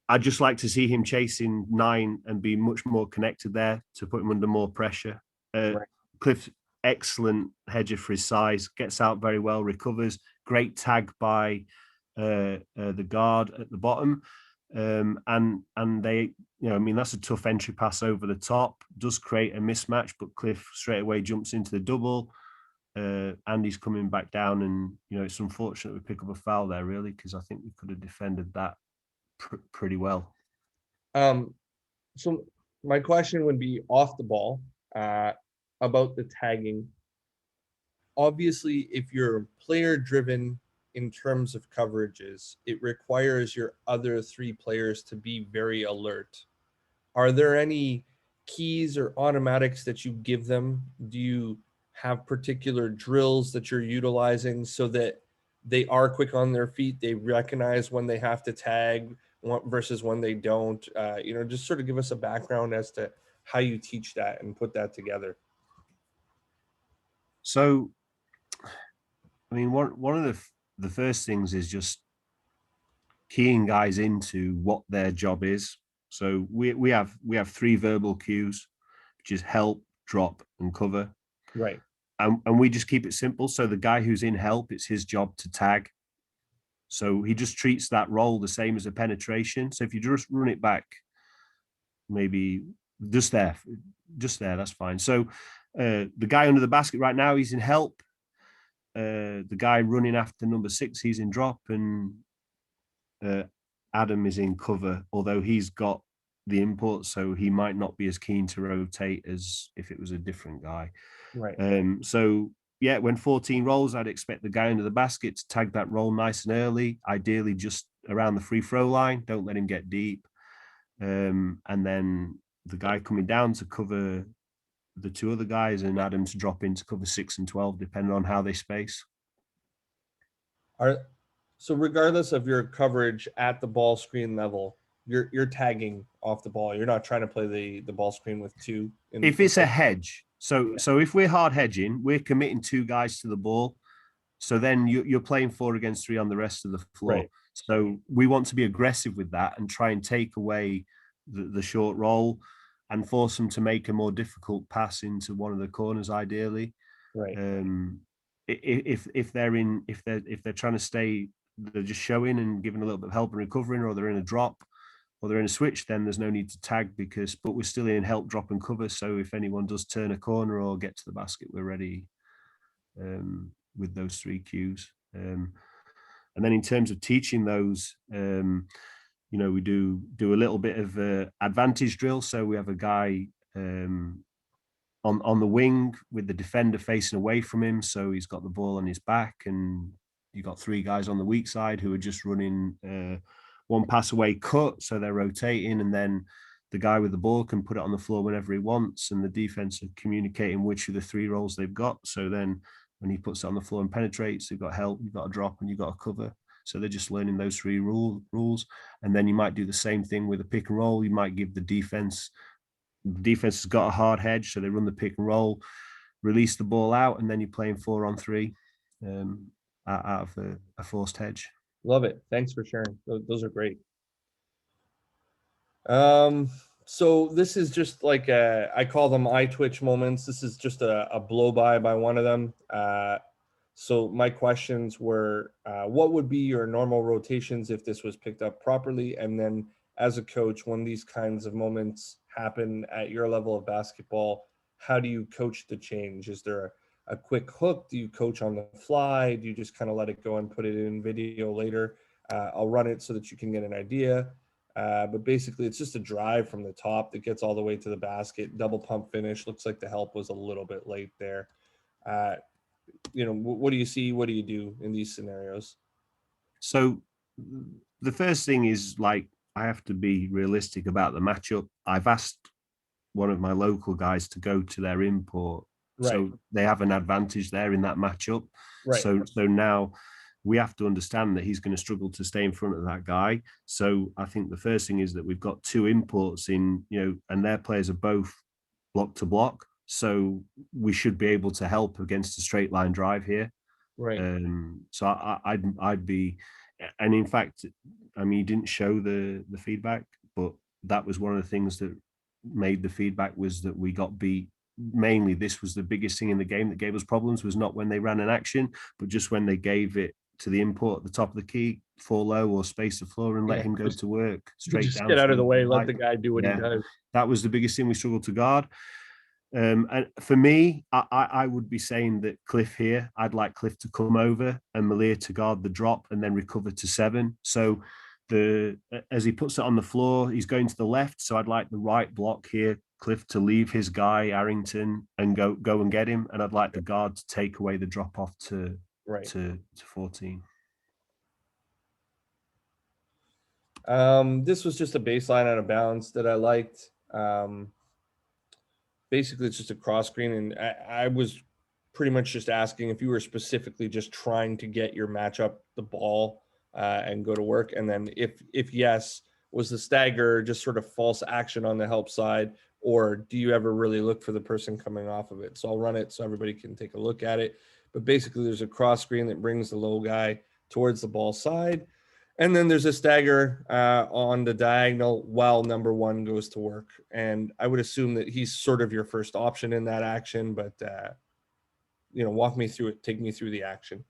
I'd just like to see him chasing 9 and be much more connected there to put him under more pressure. Right. Cliff, excellent hedger for his size, gets out very well, recovers, great tag by the guard at the bottom. And they, I mean, that's a tough entry pass over the top, does create a mismatch, but Cliff straight away jumps into the double. Andy's coming back down, and it's unfortunate we pick up a foul there, really, because I think we could have defended that pretty well. So my question would be off the ball about the tagging. Obviously, if you're player driven in terms of coverages, it requires your other three players to be very alert. Are there any keys or automatics that you give them? Do you have particular drills that you're utilizing so that they are quick on their feet, they recognize when they have to tag versus when they don't? Just sort of give us a background as to how you teach that and put that together. So, I mean, one of the first things is just keying guys into what their job is. So we have three verbal cues, which is help, drop, and cover. Right. And we just keep it simple. So the guy who's in help, it's his job to tag. So he just treats that role the same as a penetration. So if you just run it back, maybe just there, that's fine. So the guy under the basket right now, he's in help. The guy running after number 6, he's in drop, and Adam is in cover, although he's got the import, so he might not be as keen to rotate as if it was a different guy. Right. So yeah, when 14 rolls, I'd expect the guy under the basket to tag that roll nice and early, ideally just around the free throw line. Don't let him get deep. And then the guy coming down to cover the two other guys, and Adam to drop in to cover 6 and 12, depending on how they space. So regardless of your coverage at the ball screen level, you're tagging off the ball. You're not trying to play the ball screen with two. If it's a hedge, so if we're hard hedging, we're committing 2 guys to the ball. So then you're playing 4 against 3 on the rest of the floor. Right. So we want to be aggressive with that and try and take away the short roll and force them to make a more difficult pass into one of the corners, ideally. Right. If they're trying to stay, they're just showing and giving a little bit of help and recovering, or they're in a drop, or they're in a switch, then there's no need to tag but we're still in help, drop, and cover. So if anyone does turn a corner or get to the basket, we're ready with those 3 cues. And then in terms of teaching those, we do a little bit of advantage drill. So we have a guy on the wing with the defender facing away from him. So he's got the ball on his back, and you've got 3 guys on the weak side who are just running 1 pass away cut. So they're rotating, and then the guy with the ball can put it on the floor whenever he wants, and the defense are communicating which of the 3 roles they've got. So then when he puts it on the floor and penetrates, you've got help, you've got a drop, and you've got a cover. So they're just learning those 3 rules. And then you might do the same thing with a pick and roll. You might give the defense has got a hard hedge, so they run the pick and roll, release the ball out, and then you're playing 4 on 3 out of a forced hedge. Love it. Thanks for sharing. Those are great. So this is just like I call them eye twitch moments. This is just a blow by one of them. So my questions were, what would be your normal rotations if this was picked up properly? And then as a coach, when these kinds of moments happen at your level of basketball, how do you coach the change? Is there a quick hook? Do you coach on the fly? Do you just kind of let it go and put it in video later? I'll run it so that you can get an idea. But basically, it's just a drive from the top that gets all the way to the basket, double pump finish. Looks like the help was a little bit late there. What do you see? What do you do in these scenarios? So the first thing is, like, I have to be realistic about the matchup. I've asked one of my local guys to go to their import. Right. So they have an advantage there in that matchup. Right. So now we have to understand that he's going to struggle to stay in front of that guy. So I think the first thing is that we've got 2 imports in, and their players are both block to block. So we should be able to help against a straight line drive here. Right. So I'd be, and in fact, I mean, he didn't show the feedback, but that was one of the things that made the feedback, was that we got beat. Mainly, this was the biggest thing in the game that gave us problems, was not when they ran an action, but just when they gave it to the import at the top of the key, fall low or space the floor and let him go to work straight just down. get out of the way, let right. the guy do what he does. That was the biggest thing we struggled to guard. And for me, I would be saying that Cliff here, I'd like Cliff to come over and Malia to guard the drop and then recover to 7. So as he puts it on the floor, he's going to the left. So I'd like the right block here, Cliff to leave his guy, Arrington, and go and get him. And I'd like the guard to take away the drop off to 14. This was just a baseline out of bounds that I liked. Basically, it's just a cross screen, and I was pretty much just asking if you were specifically just trying to get your matchup the ball and go to work, and then if yes, was the stagger just sort of false action on the help side, or do you ever really look for the person coming off of it? So I'll run it so everybody can take a look at it. But basically, there's a cross screen that brings the low guy towards the ball side. And then there's a stagger on the diagonal while number 1 goes to work. And I would assume that he's sort of your first option in that action, but walk me through it. Take me through the action.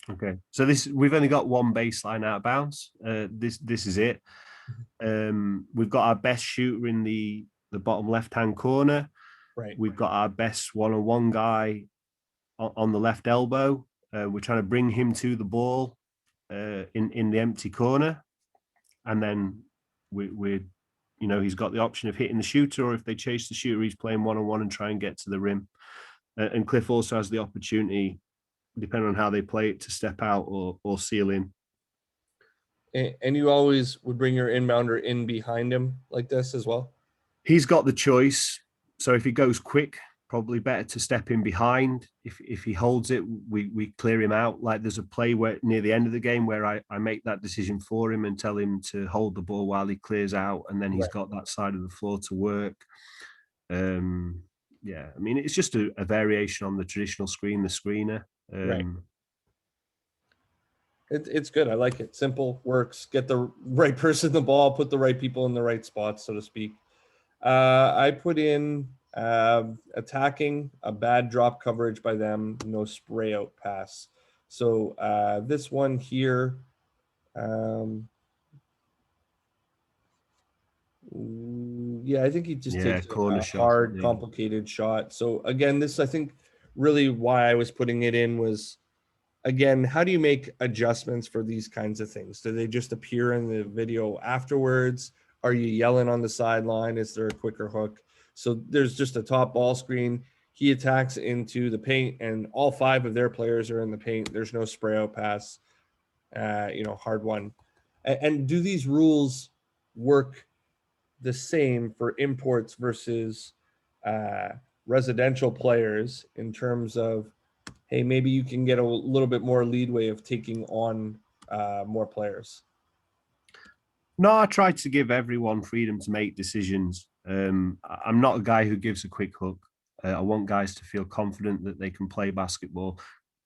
Okay. So we've only got one baseline out of bounds. This is it. We've got our best shooter in the bottom left-hand corner. Right. We've got our best one-on-one guy on the left elbow. We're trying to bring him to the ball in the empty corner, and then we're he's got the option of hitting the shooter, or if they chase the shooter, he's playing one-on-one and try and get to the rim. And Cliff also has the opportunity, depending on how they play it, to step out or seal in. And you always would bring your inbounder in behind him like this as well? He's got the choice. So if he goes quick, probably better to step in behind. If he holds it, we clear him out. Like there's a play where near the end of the game where I make that decision for him and tell him to hold the ball while he clears out, and then he's got that side of the floor to work. I mean, it's just a variation on the traditional screen, the screener. It's good. I like it. Simple, works. Get the right person the ball, put the right people in the right spots, so to speak. I put in attacking, a bad drop coverage by them, no spray out pass. So this one here, I think he just takes a hard, complicated shot. So again, this I think really why I was putting it in was, again, how do you make adjustments for these kinds of things? Do they just appear in the video afterwards? Are you yelling on the sideline? Is there a quicker hook? So there's just a top ball screen. He attacks into the paint, and all 5 of their players are in the paint. There's no spray out pass, hard one. And do these rules work the same for imports versus residential players in terms of, hey, maybe you can get a little bit more leadway of taking on more players? No, I try to give everyone freedom to make decisions. I'm not a guy who gives a quick hook. I want guys to feel confident that they can play basketball.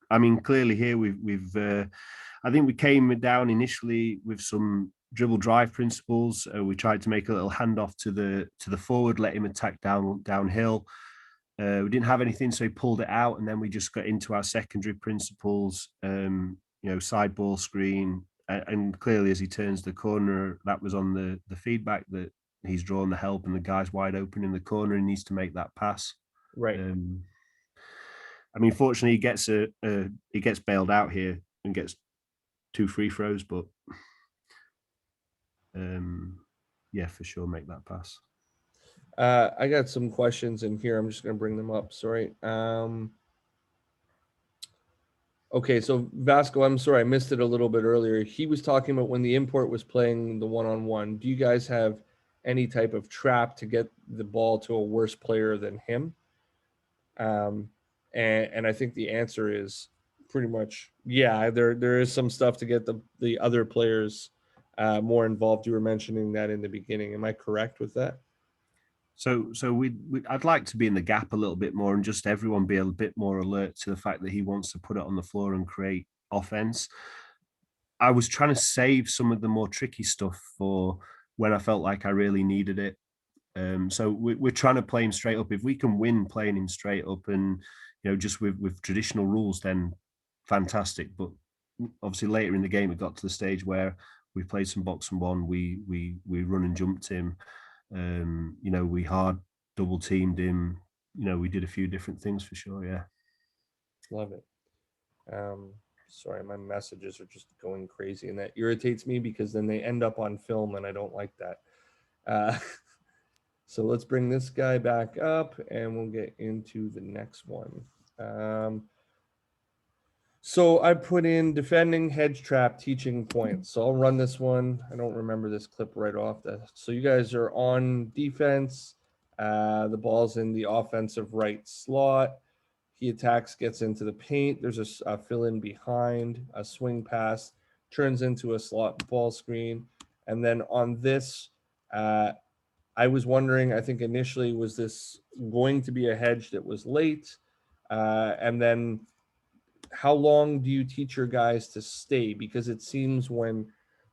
I mean, clearly here we've I think we came down initially with some dribble drive principles. We tried to make a little handoff to the forward, let him attack downhill. We didn't have anything, so he pulled it out, and then we just got into our secondary principles. Side ball screen, and clearly as he turns the corner, that was on the feedback that he's drawn the help and the guy's wide open in the corner and needs to make that pass. Right. I mean, fortunately, he gets bailed out here and gets 2 free throws, but for sure, make that pass. I got some questions in here. I'm just going to bring them up. Sorry. Okay, so Vasco, I'm sorry, I missed it a little bit earlier. He was talking about when the import was playing the one-on-one. Do you guys have any type of trap to get the ball to a worse player than him? And I think the answer is pretty much, there is some stuff to get the other players more involved. You were mentioning that in the beginning. Am I correct with that? So I'd like to be in the gap a little bit more and just everyone be a bit more alert to the fact that he wants to put it on the floor and create offense. I was trying to save some of the more tricky stuff for when I felt like I really needed it. So we're trying to play him straight up. If we can win playing him straight up and just with traditional rules, then fantastic. But obviously later in the game, it got to the stage where we played some box and one. We run and jumped him. We hard double teamed him. We did a few different things for sure. Yeah. Love it. Sorry, my messages are just going crazy, and that irritates me because then they end up on film, and I don't like that. So let's bring this guy back up, and we'll get into the next one. So I put in defending hedge trap teaching points. So I'll run this one. I don't remember this clip right off. So you guys are on defense. The ball's in the offensive right slot. He attacks, gets into the paint. There's a fill in behind, a swing pass, turns into a slot ball screen. And then on this, I was wondering, I think initially, was this going to be a hedge that was late? And then how long do you teach your guys to stay? Because it seems when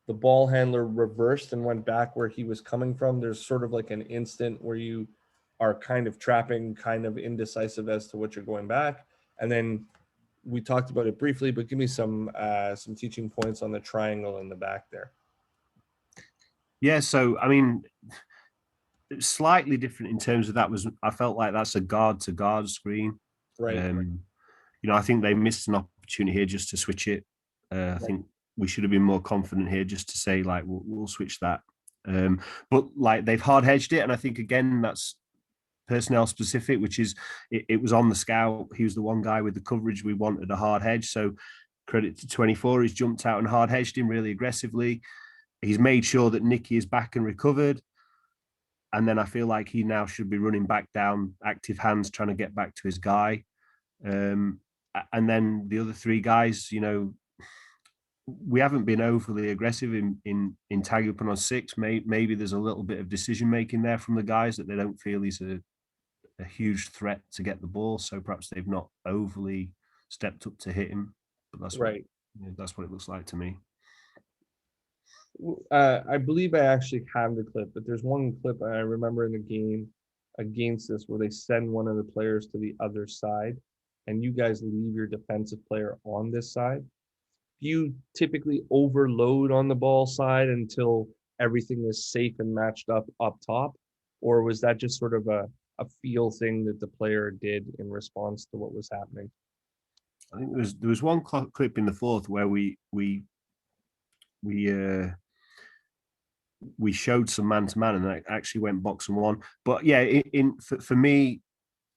the ball handler reversed and went back where he was coming from, there's sort of like an instant where you are kind of trapping, kind of indecisive as to what you're going back. And then we talked about it briefly, but give me some teaching points on the triangle in the back there. Yeah, so I mean, it's slightly different in terms of I felt like that's a guard to guard screen. Right. I think they missed an opportunity here just to switch it. I think we should have been more confident here just to say, like, we'll switch that. But like they've hard hedged it. And I think, again, that's personnel specific, which is it was on the scout. He was the one guy with the coverage we wanted a hard hedge. So credit to 24. He's jumped out and hard hedged him really aggressively. He's made sure that Nicky is back and recovered. And then I feel like he now should be running back down, active hands, trying to get back to his guy. And then the other three guys, we haven't been overly aggressive in tagging up on 6. Maybe there's a little bit of decision making there from the guys that they don't feel he's a huge threat to get the ball. So perhaps they've not overly stepped up to hit him. But that's right. That's what it looks like to me. I believe I actually have the clip, but there's one clip I remember in the game against this where they send one of the players to the other side and you guys leave your defensive player on this side. Do you typically overload on the ball side until everything is safe and matched up top? Or was that just sort of a feel thing that the player did in response to what was happening? I think there was one clip in the fourth where we showed some man-to-man and that actually went box and one. But yeah, for me,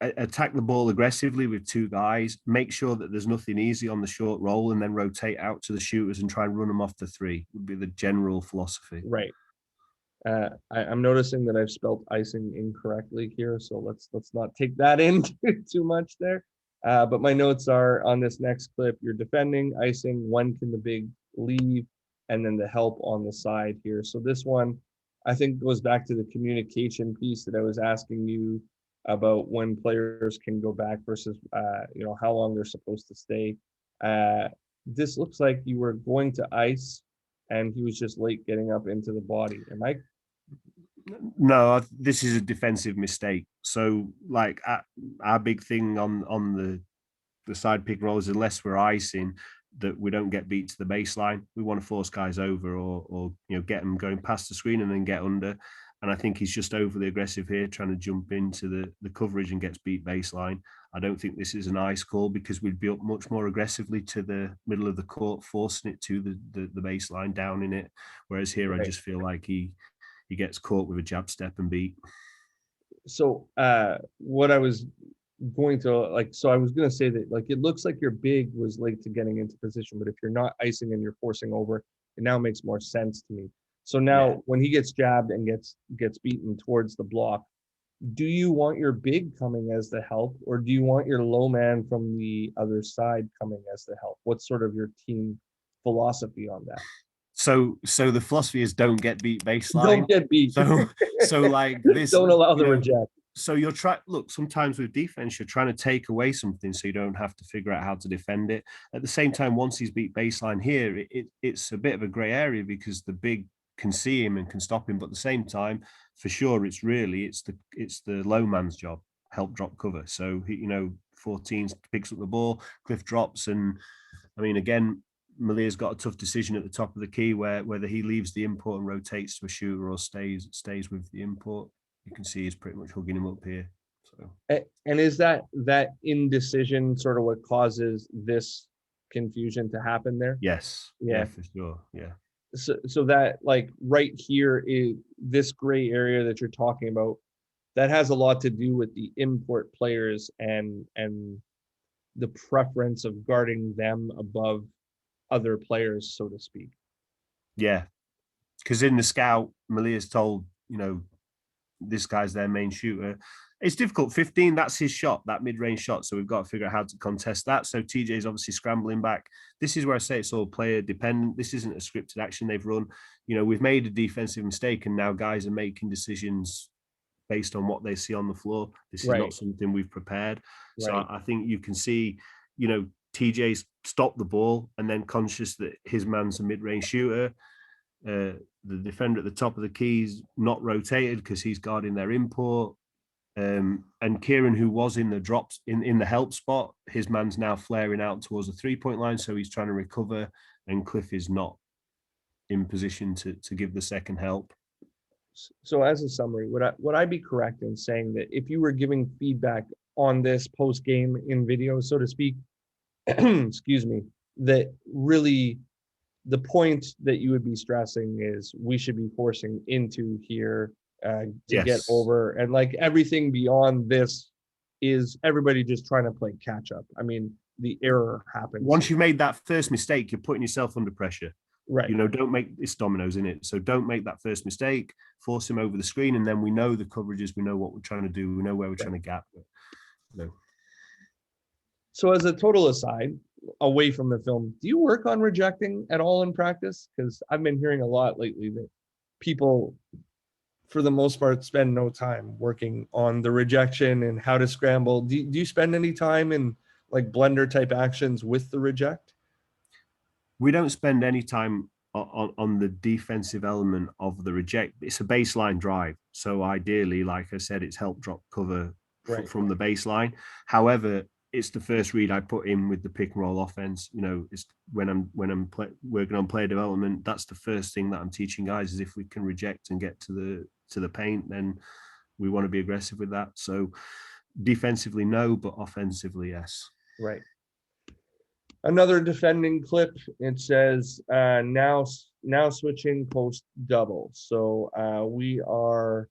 attack the ball aggressively with 2 guys, make sure that there's nothing easy on the short roll, and then rotate out to the shooters and try and run them off the 3 would be the general philosophy. Right. I'm noticing that I've spelled icing incorrectly here, so let's not take that in too much there. But my notes are on this next clip, you're defending, icing, when can the big leave, and then the help on the side here. So this one, I think, goes back to the communication piece that I was asking you about when players can go back versus, how long they're supposed to stay. This looks like you were going to ice and he was just late getting up into the body. Am I? No, this is a defensive mistake. So like our big thing on the side pick rolls, unless we're icing, that we don't get beat to the baseline. We want to force guys over or get them going past the screen and then get under. And I think he's just overly aggressive here, trying to jump into the coverage and gets beat baseline. I don't think this is an ice call because we'd be up much more aggressively to the middle of the court, forcing it to the baseline, down in it. Whereas here, right, I just feel like he gets caught with a jab step and beat. So what I was going to so I was going to say that it looks like your big was late to getting into position, but if you're not icing and you're forcing over, it now makes more sense to me. So now when he gets jabbed and gets beaten towards the block, do you want your big coming as the help, or do you want your low man from the other side coming as the help? What's sort of your team philosophy on that? So the philosophy is don't get beat baseline. Don't get beat. So like this. Don't allow the reject. So you're look, sometimes with defense, you're trying to take away something so you don't have to figure out how to defend it. At the same time, once he's beat baseline here, it's a bit of a gray area because the big can see him and can stop him. But at the same time, for sure, it's the low man's job, help drop cover. So 14 picks up the ball, Cliff drops, and I mean, again, Malia's got a tough decision at the top of the key whether he leaves the import and rotates to a shooter or stays with the import. You can see he's pretty much hugging him up here. So, and is that indecision sort of what causes this confusion to happen there? yes. Yeah, for sure. Yeah. So that, like, right here is this gray area that you're talking about, that has a lot to do with the import players and the preference of guarding them above other players, so to speak. Yeah. Because in the scout, Malia's told, this guy's their main shooter. It's difficult. 15, that's his shot, that mid-range shot. So we've got to figure out how to contest that. So TJ's obviously scrambling back. This is where I say it's all player dependent. This isn't a scripted action they've run. We've made a defensive mistake and now guys are making decisions based on what they see on the floor. This is not something we've prepared. So I think you can see, TJ's stopped the ball and then conscious that his man's a mid-range shooter. The defender at the top of the keys not rotated because he's guarding their import. And Kieran, who was in the drops in the help spot, his man's now flaring out towards the 3-point line, so he's trying to recover. And Cliff is not in position to give the second help. So, as a summary, would I be correct in saying that if you were giving feedback on this post game in video, so to speak, excuse me, that really the point that you would be stressing is we should be forcing into here to get over, and like everything beyond this is everybody just trying to play catch up. I mean, the error happens. Once you've made that first mistake, you're putting yourself under pressure. Right. Don't make it's dominoes in it. So don't make that first mistake, force him over the screen, and then we know the coverages, we know what we're trying to do, we know where we're trying to gap. So as a total aside, away from the film, do you work on rejecting at all in practice? Because I've been hearing a lot lately that people, for the most part, spend no time working on the rejection and how to scramble. Do you spend any time in like blender type actions with the reject? We don't spend any time on the defensive element of the reject. It's a baseline drive. So ideally, like I said, it's help drop cover from the baseline. However, it's the first read I put in with the pick and roll offense. It's when I'm working on player development, that's the first thing that I'm teaching guys is if we can reject and get to the paint, then we want to be aggressive with that. So defensively, no, but offensively, yes. Right. Another defending clip. It says now switching post double. So we are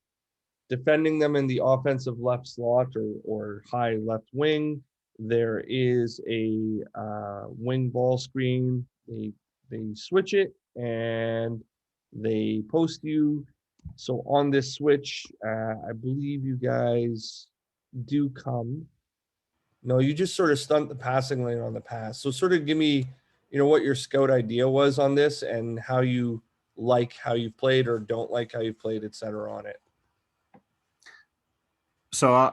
defending them in the offensive left slot or high left wing. There is a wing ball screen. They switch it and they post you. So on this switch, I believe you guys do come. No, you just sort of stunt the passing lane on the pass. So sort of give me, what your scout idea was on this and how you played or don't like how you played, et cetera, on it. So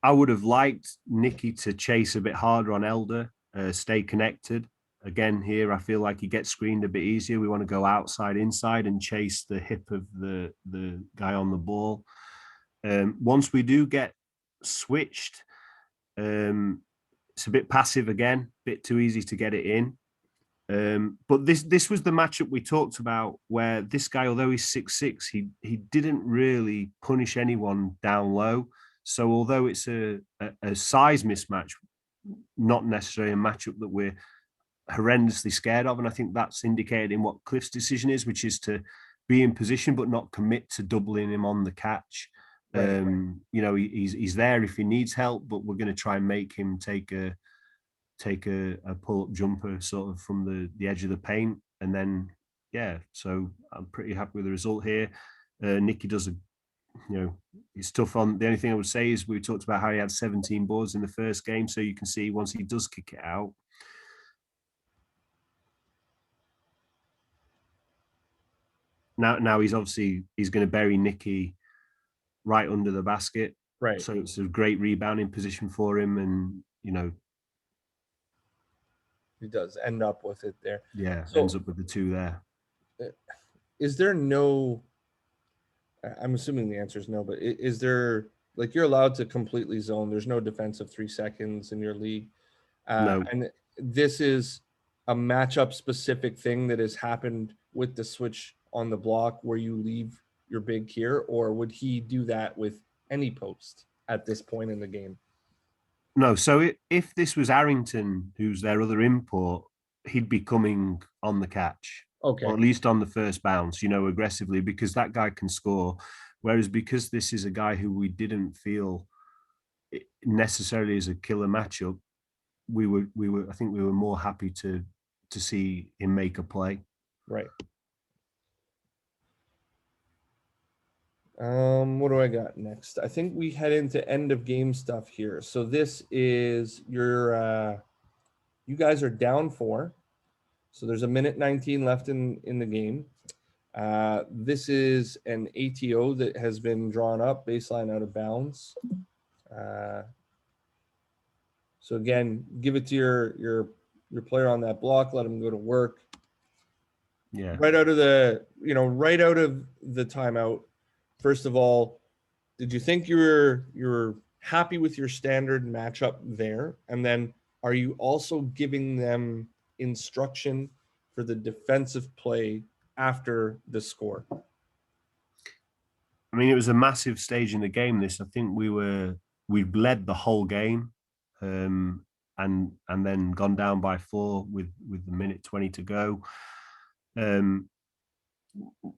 I would have liked Nicky to chase a bit harder on Elder, stay connected. Again, here, I feel like he gets screened a bit easier. We want to go outside, inside and chase the hip of the guy on the ball. Once we do get switched, it's a bit passive again, a bit too easy to get it in. But this was the matchup we talked about where this guy, although he's 6'6", he didn't really punish anyone down low. So although it's a size mismatch, not necessarily a matchup that we're horrendously scared of. And I think that's indicated in what Cliff's decision is, which is to be in position but not commit to doubling him on the catch. He's there if he needs help, but we're going to try and make him take a pull-up jumper sort of from the edge of the paint. And then, so I'm pretty happy with the result here. Nicky does it's tough on. The only thing I would say is we talked about how he had 17 boards in the first game. So you can see once he does kick it out, now he's going to bury Nicky right under the basket. Right. So it's a great rebounding position for him. And, he does end up with it there. Yeah. So, ends up with the two there. Is there no, I'm assuming the answer is no, but is there, like, you're allowed to completely zone. There's no defensive 3 seconds in your league. No. And this is a matchup specific thing that has happened with the switch on the block where you leave your big here, or would he do that with any post at this point in the game? No, so if this was Arrington, who's their other import, he'd be coming on the catch, Okay. or at least on the first bounce, aggressively, because that guy can score. Whereas because this is a guy who we didn't feel necessarily as a killer matchup, I think we were more happy to see him make a play. Right. What do I got next? I think we head into end of game stuff here. So this is your you guys are down 4. So there's 1:19 left in the game. This is an ATO that has been drawn up, baseline out of bounds. So again, give it to your player on that block, let him go to work. Yeah. Right out of the timeout. First of all, did you think you were happy with your standard matchup there? And then are you also giving them instruction for the defensive play after the score? I mean, it was a massive stage in the game. I think we've led the whole game, and then gone down by 4 with the 1:20 to go.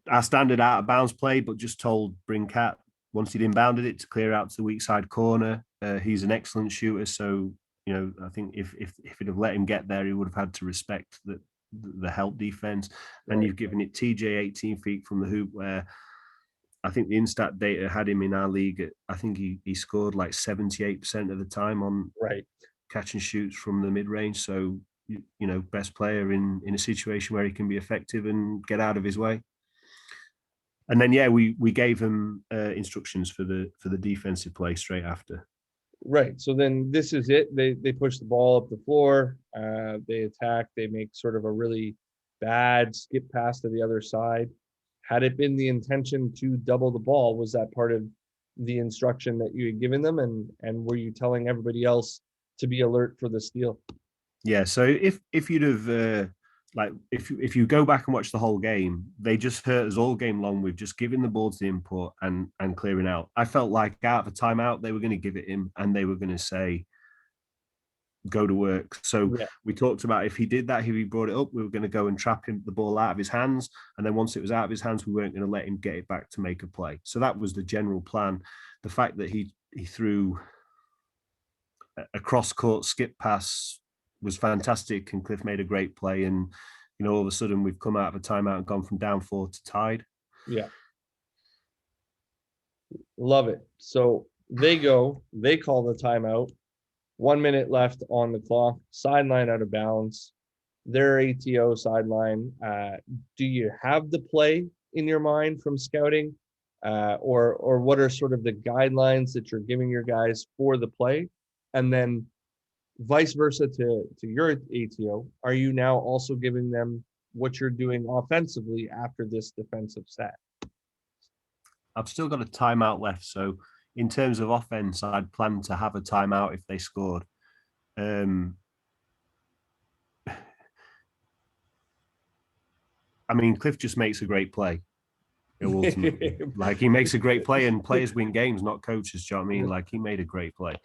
Our standard out of bounds play, but just told Brincat once he'd inbounded it to clear out to the weak side corner. He's an excellent shooter, so I think if it'd have let him get there, he would have had to respect the help defense. And Right. You've given it TJ 18 feet from the hoop, where I think the Instat data had him in our league. I think he scored like 78% of the time on Right. catch and shoots from the mid range. So best player in a situation where he can be effective and get out of his way. And then we gave him instructions for the defensive play straight after. Right. So then this is it. They push the ball up the floor. They attack. They make sort of a really bad skip pass to the other side. Had it been the intention to double the ball, was that part of the instruction that you had given them? And were you telling everybody else to be alert for the steal? Yeah. So if you'd have if you go back and watch the whole game, they just hurt us all game long with just giving the ball to the import and clearing out. I felt like out of a timeout, they were going to give it him and they were going to say, go to work. So we talked about if he did that, if he brought it up, we were going to go and trap him the ball out of his hands. And then once it was out of his hands, we weren't going to let him get it back to make a play. So that was the general plan. The fact that he threw a cross-court skip pass was fantastic, and Cliff made a great play. And all of a sudden we've come out of a timeout and gone from down 4 to tied. Yeah, love it. So they call the timeout. 1 minute left on the clock. Sideline out of bounds. Their ATO sideline. Do you have the play in your mind from scouting, or what are sort of the guidelines that you're giving your guys for the play? And then vice versa to your ATO, are you now also giving them what you're doing offensively after this defensive set? I've still got a timeout left. So in terms of offense, I'd plan to have a timeout if they scored. I mean, Cliff just makes a great play. Ultimately, like he makes a great play, and players win games, not coaches. Do you know what I mean? Like he made a great play.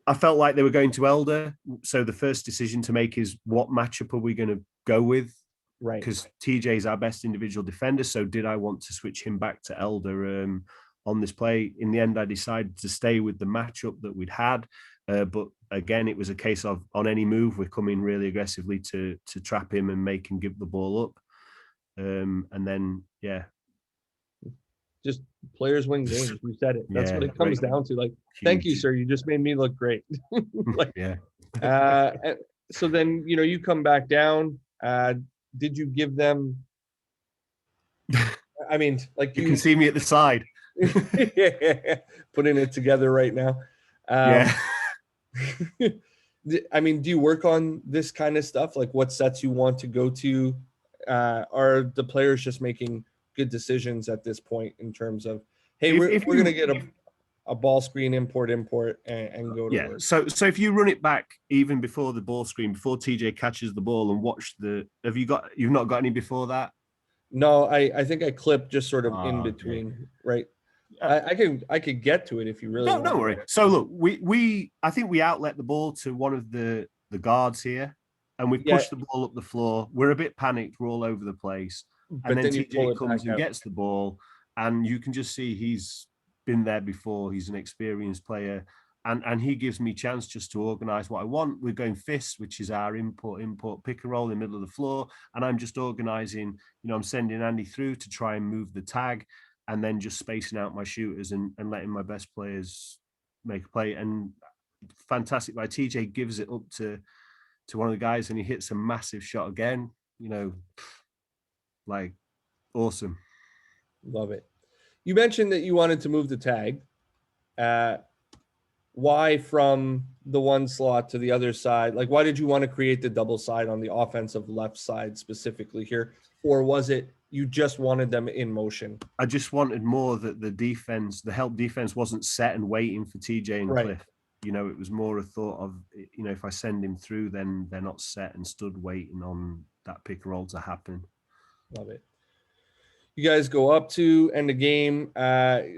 I felt like they were going to Elder, so the first decision to make is what matchup are we going to go with? Right. Because TJ is our best individual defender, so did I want to switch him back to Elder on this play? In the end, I decided to stay with the matchup that we'd had, but again, it was a case of on any move, we're coming really aggressively to trap him and make him give the ball up, and then just players win games. You said it. That's what it comes down to. Like, thank you, sir. You just made me look great. Like, so then, you come back down. Did you give them, I mean, like you can see me at the side. Putting it together right now. I mean, do you work on this kind of stuff? Like what sets you want to go to? Are the players just making good decisions at this point in terms of, hey, we're going to get a ball screen, import, and go to Yeah. work. So if you run it back even before the ball screen, before TJ catches the ball, and watch you've not got any before that? No, I think I clipped just sort of in Okay. between, right? I could get to it if you really want. Don't worry. So look, I think we outlet the ball to one of the guards here, and we push the ball up the floor. We're a bit panicked. We're all over the place. But And then you pull TJ it comes back and out. gets the ball, and you can just see he's been there before. He's an experienced player, and he gives me chance just to organize what I want. We're going fists, which is our import pick and roll in the middle of the floor, and I'm just organizing. I'm sending Andy through to try and move the tag, and then just spacing out my shooters and letting my best players make a play. And fantastic by TJ gives it up to one of the guys, and he hits a massive shot again. Like awesome. Love it. You mentioned that you wanted to move the tag. Why from the one slot to the other side? Like, why did you want to create the double side on the offensive left side specifically here? Or was it you just wanted them in motion? I just wanted more that the help defense wasn't set and waiting for TJ and Cliff. It was more a thought of, if I send him through, then they're not set and stood waiting on that pick and roll to happen. Love it. You guys go up to end the game.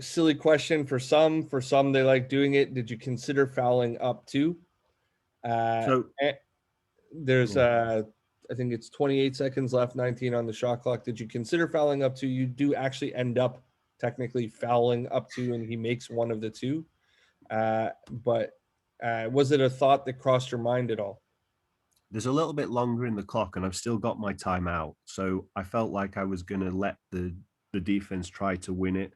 Silly question for some. For some, they like doing it. Did you consider fouling up to? There's I think it's 28 seconds left, 19 on the shot clock. Did you consider fouling up to? You do actually end up technically fouling up to, and he makes one of the two. But was it a thought that crossed your mind at all? There's a little bit longer in the clock, and I've still got my timeout. So I felt like I was going to let the defense try to win it.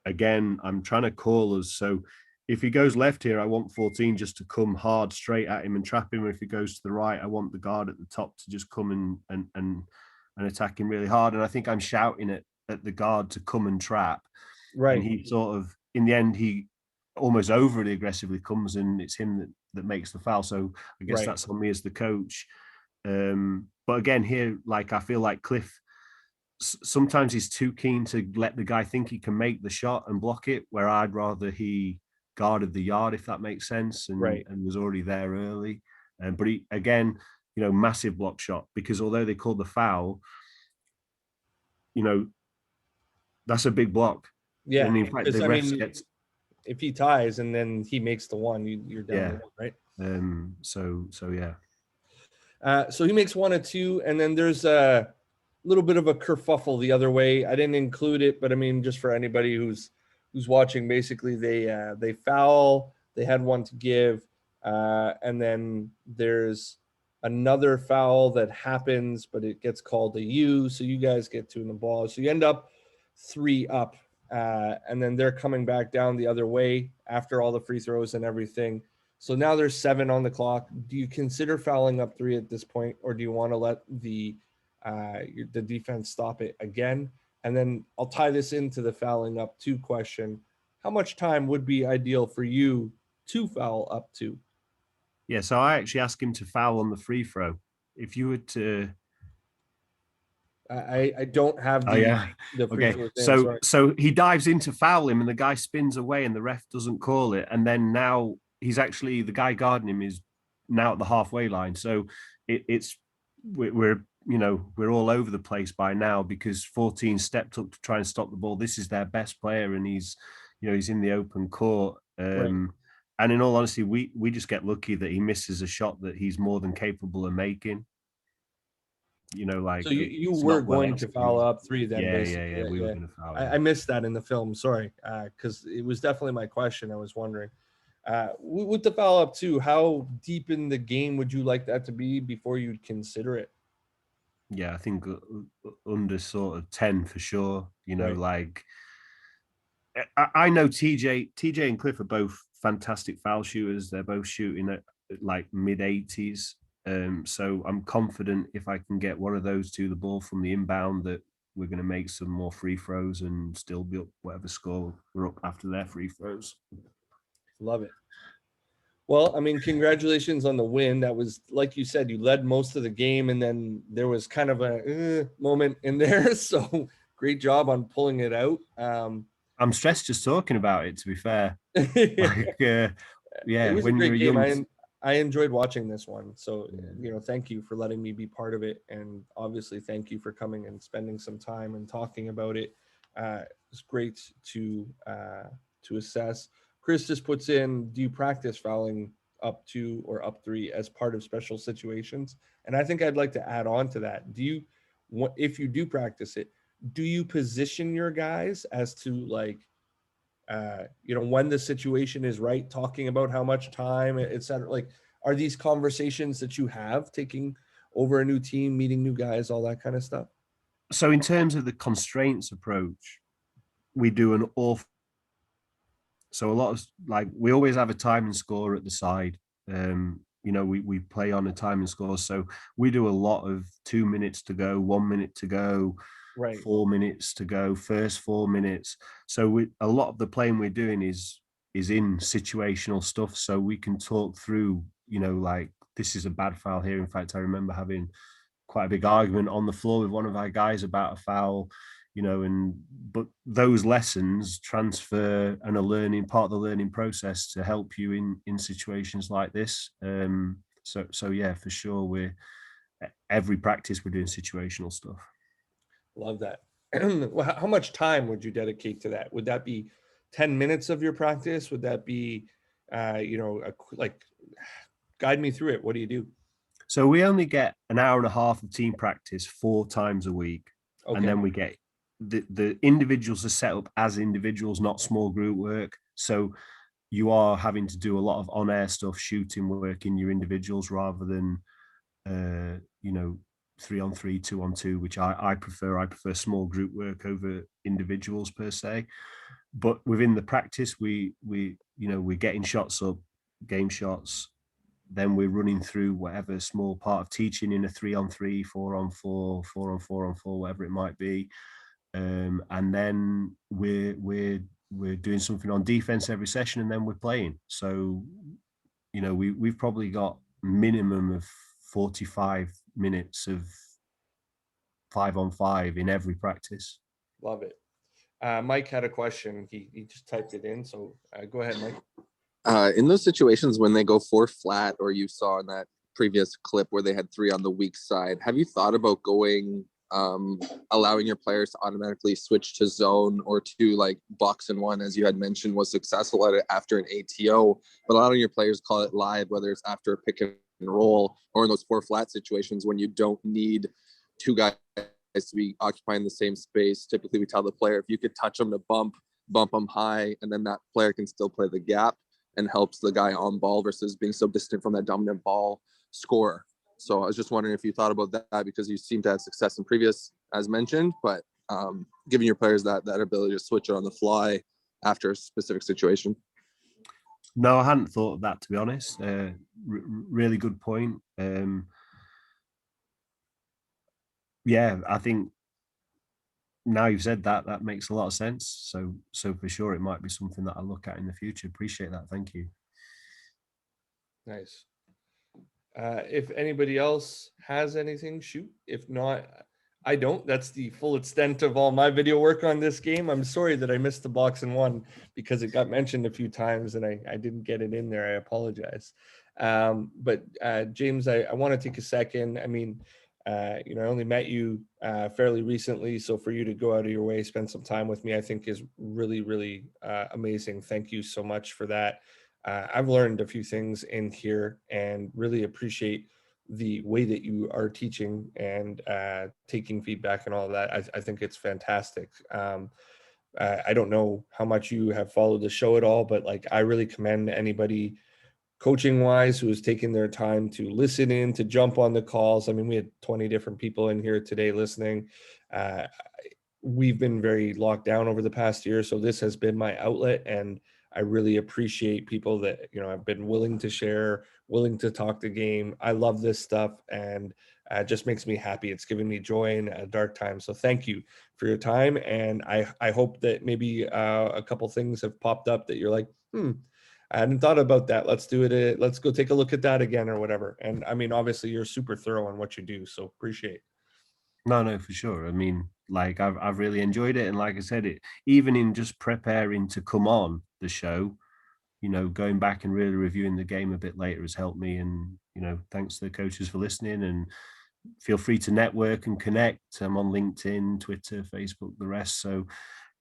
Again, I'm trying to call us. So if he goes left here, I want 14 just to come hard straight at him and trap him. If he goes to the right, I want the guard at the top to just come and attack him really hard. And I think I'm shouting at the guard to come and trap. Right. And he sort of, in the end, he almost overly aggressively comes, and it's him that makes the foul. So I guess that's on me as the coach. But again, here, like, I feel like Cliff, sometimes he's too keen to let the guy think he can make the shot and block it, where I'd rather he guarded the yard, if that makes sense, and was already there early. But he, again, massive block shot, because although they called the foul, that's a big block. Yeah. And in fact, the refs gets, if he ties and then he makes the one, you're down to one, right? So yeah. So he makes 1 or 2, and then there's a little bit of a kerfuffle the other way. I didn't include it, but I mean, just for anybody who's watching, basically they foul. They had one to give, and then there's another foul that happens, but it gets called a U. So you guys get 2 in the ball. So you end up 3 up. And then they're coming back down the other way after all the free throws and everything. So now there's 7 on the clock. Do you consider fouling up 3 at this point, or do you want to let the defense stop it again? And then I'll tie this into the fouling up 2 question. How much time would be ideal for you to foul up to? Yeah, so I actually asked him to foul on the free throw. If you were to, I don't have the free throw. Okay, so he dives in to foul him, and the guy spins away, and the ref doesn't call it. And then now he's actually, the guy guarding him is now at the halfway line. So we're all over the place by now, because 14 stepped up to try and stop the ball. This is their best player, and he's in the open court. And in all honesty, we just get lucky that he misses a shot that he's more than capable of making. So you were going to foul up 3 then? Yeah. We were going to foul. I missed that in the film. Sorry, because it was definitely my question. I was wondering, with the foul up 2, how deep in the game would you like that to be before you'd consider it? Yeah, I think under sort of 10 for sure. Like, I know TJ and Cliff are both fantastic foul shooters. They're both shooting at like mid 80s. So I'm confident if I can get one of those 2 the ball from the inbound, that we're going to make some more free throws and still be up whatever score we're up after their free throws. Love it. Well, I mean, congratulations on the win. That was, like you said, you led most of the game, and then there was kind of a moment in there. So great job on pulling it out. I'm stressed just talking about it, to be fair. Like, It yeah, was a when you're great a game. young, I enjoyed watching this one. So, yeah. thank you for letting me be part of it. And obviously, thank you for coming and spending some time and talking about it. It's great to assess. Chris just puts in, do you practice fouling up two or up three as part of special situations? And I think I'd like to add on to that. If you do practice it, do you position your guys as to like, when the situation is right, talking about how much time, et cetera? Like, are these conversations that you have taking over a new team, meeting new guys, all that kind of stuff? So in terms of the constraints approach, we do an awful. So a lot of, like, we always have a time and score at the side. We play on a time and score. So we do a lot of 2 minutes to go, 1 minute to go, Right. 4 minutes to go, first 4 minutes. So a lot of the playing we're doing is in situational stuff. So we can talk through, like, this is a bad foul here. In fact, I remember having quite a big argument on the floor with one of our guys about a foul, but those lessons transfer and are learning part of the learning process to help you in situations like this. So yeah, for sure, we're every practice we're doing situational stuff. Love that. How much time would you dedicate to that? Would that be 10 minutes of your practice? Would that be, like, guide me through it? What do you do? So we only get an hour and a half of team practice 4 times a week, and Okay. then we get the individuals are set up as individuals, not small group work. So you are having to do a lot of on-air stuff, shooting work in your individuals rather than 3-on-3, 2-on-2, which I prefer. I prefer small group work over individuals per se. But within the practice, we're getting shots up, game shots. Then we're running through whatever small part of teaching in a 3-on-3, 4-on-4, 4-on-4-on-4, whatever it might be. And then we're doing something on defense every session, and then we're playing. So, we've probably got minimum of 45 minutes of 5-on-5 in every practice. Love it. Mike had a question. He just typed it in. So go ahead, Mike. In those situations when they go 4 flat, or you saw in that previous clip where they had 3 on the weak side, have you thought about going, allowing your players to automatically switch to zone or to like box and one, as you had mentioned, was successful at it after an ATO, but a lot of your players call it live, whether it's after a pick and roll or in those 4 flat situations when you don't need 2 guys to be occupying the same space. Typically, we tell the player, if you could touch them to bump them high, and then that player can still play the gap and helps the guy on ball versus being so distant from that dominant ball scorer. So I was just wondering if you thought about that, because you seem to have success in previous, as mentioned, but giving your players that ability to switch it on the fly after a specific situation. No, I hadn't thought of that, to be honest. Really good point. Yeah, I think now you've said that, that makes a lot of sense. So for sure, it might be something that I'll look at in the future. Appreciate that. Thank you. Nice. If anybody else has anything, shoot. If not, I don't. That's the full extent of all my video work on this game. I'm sorry that I missed the box and one because it got mentioned a few times and I didn't get it in there. I apologize. But James, I want to take a second. I mean, I only met you fairly recently. So for you to go out of your way, spend some time with me, I think is really, really amazing. Thank you so much for that. I've learned a few things in here and really appreciate the way that you are teaching and taking feedback and all of that. I think it's fantastic. I don't know how much you have followed the show at all, but like I really commend anybody coaching wise who is taking their time to listen in, to jump on the calls. I mean, we had 20 different people in here today listening. We've been very locked down over the past year, so this has been my outlet, and I really appreciate people that have been willing to share, willing to talk the game. I love this stuff, and it just makes me happy. It's giving me joy in a dark time. So thank you for your time, and I hope that maybe a couple things have popped up that you're like, I hadn't thought about that. Let's do it. Let's go take a look at that again or whatever. And I mean, obviously, you're super thorough in what you do, so appreciate. No, for sure. I mean, like I've really enjoyed it, and like I said, it even in just preparing to come on the show, you know, going back and really reviewing the game a bit later has helped me. And you know, thanks to the coaches for listening. And feel free to network and connect. I'm on LinkedIn, Twitter, Facebook, the rest. So, you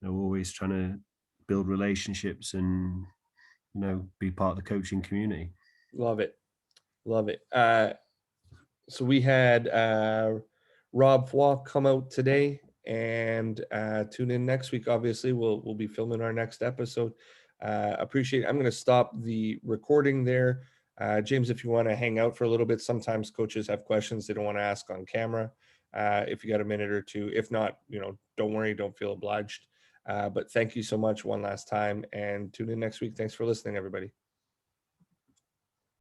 know, always trying to build relationships and you know be part of the coaching community. Love it. So we had Rob Fwa come out today, and tune in next week. Obviously, we'll be filming our next episode. Appreciate it. I'm going to stop the recording there. James, if you want to hang out for a little bit, sometimes coaches have questions they don't want to ask on camera. If you got a minute or two, if not, you know, don't worry, don't feel obliged. But thank you so much one last time, and tune in next week. Thanks for listening, everybody.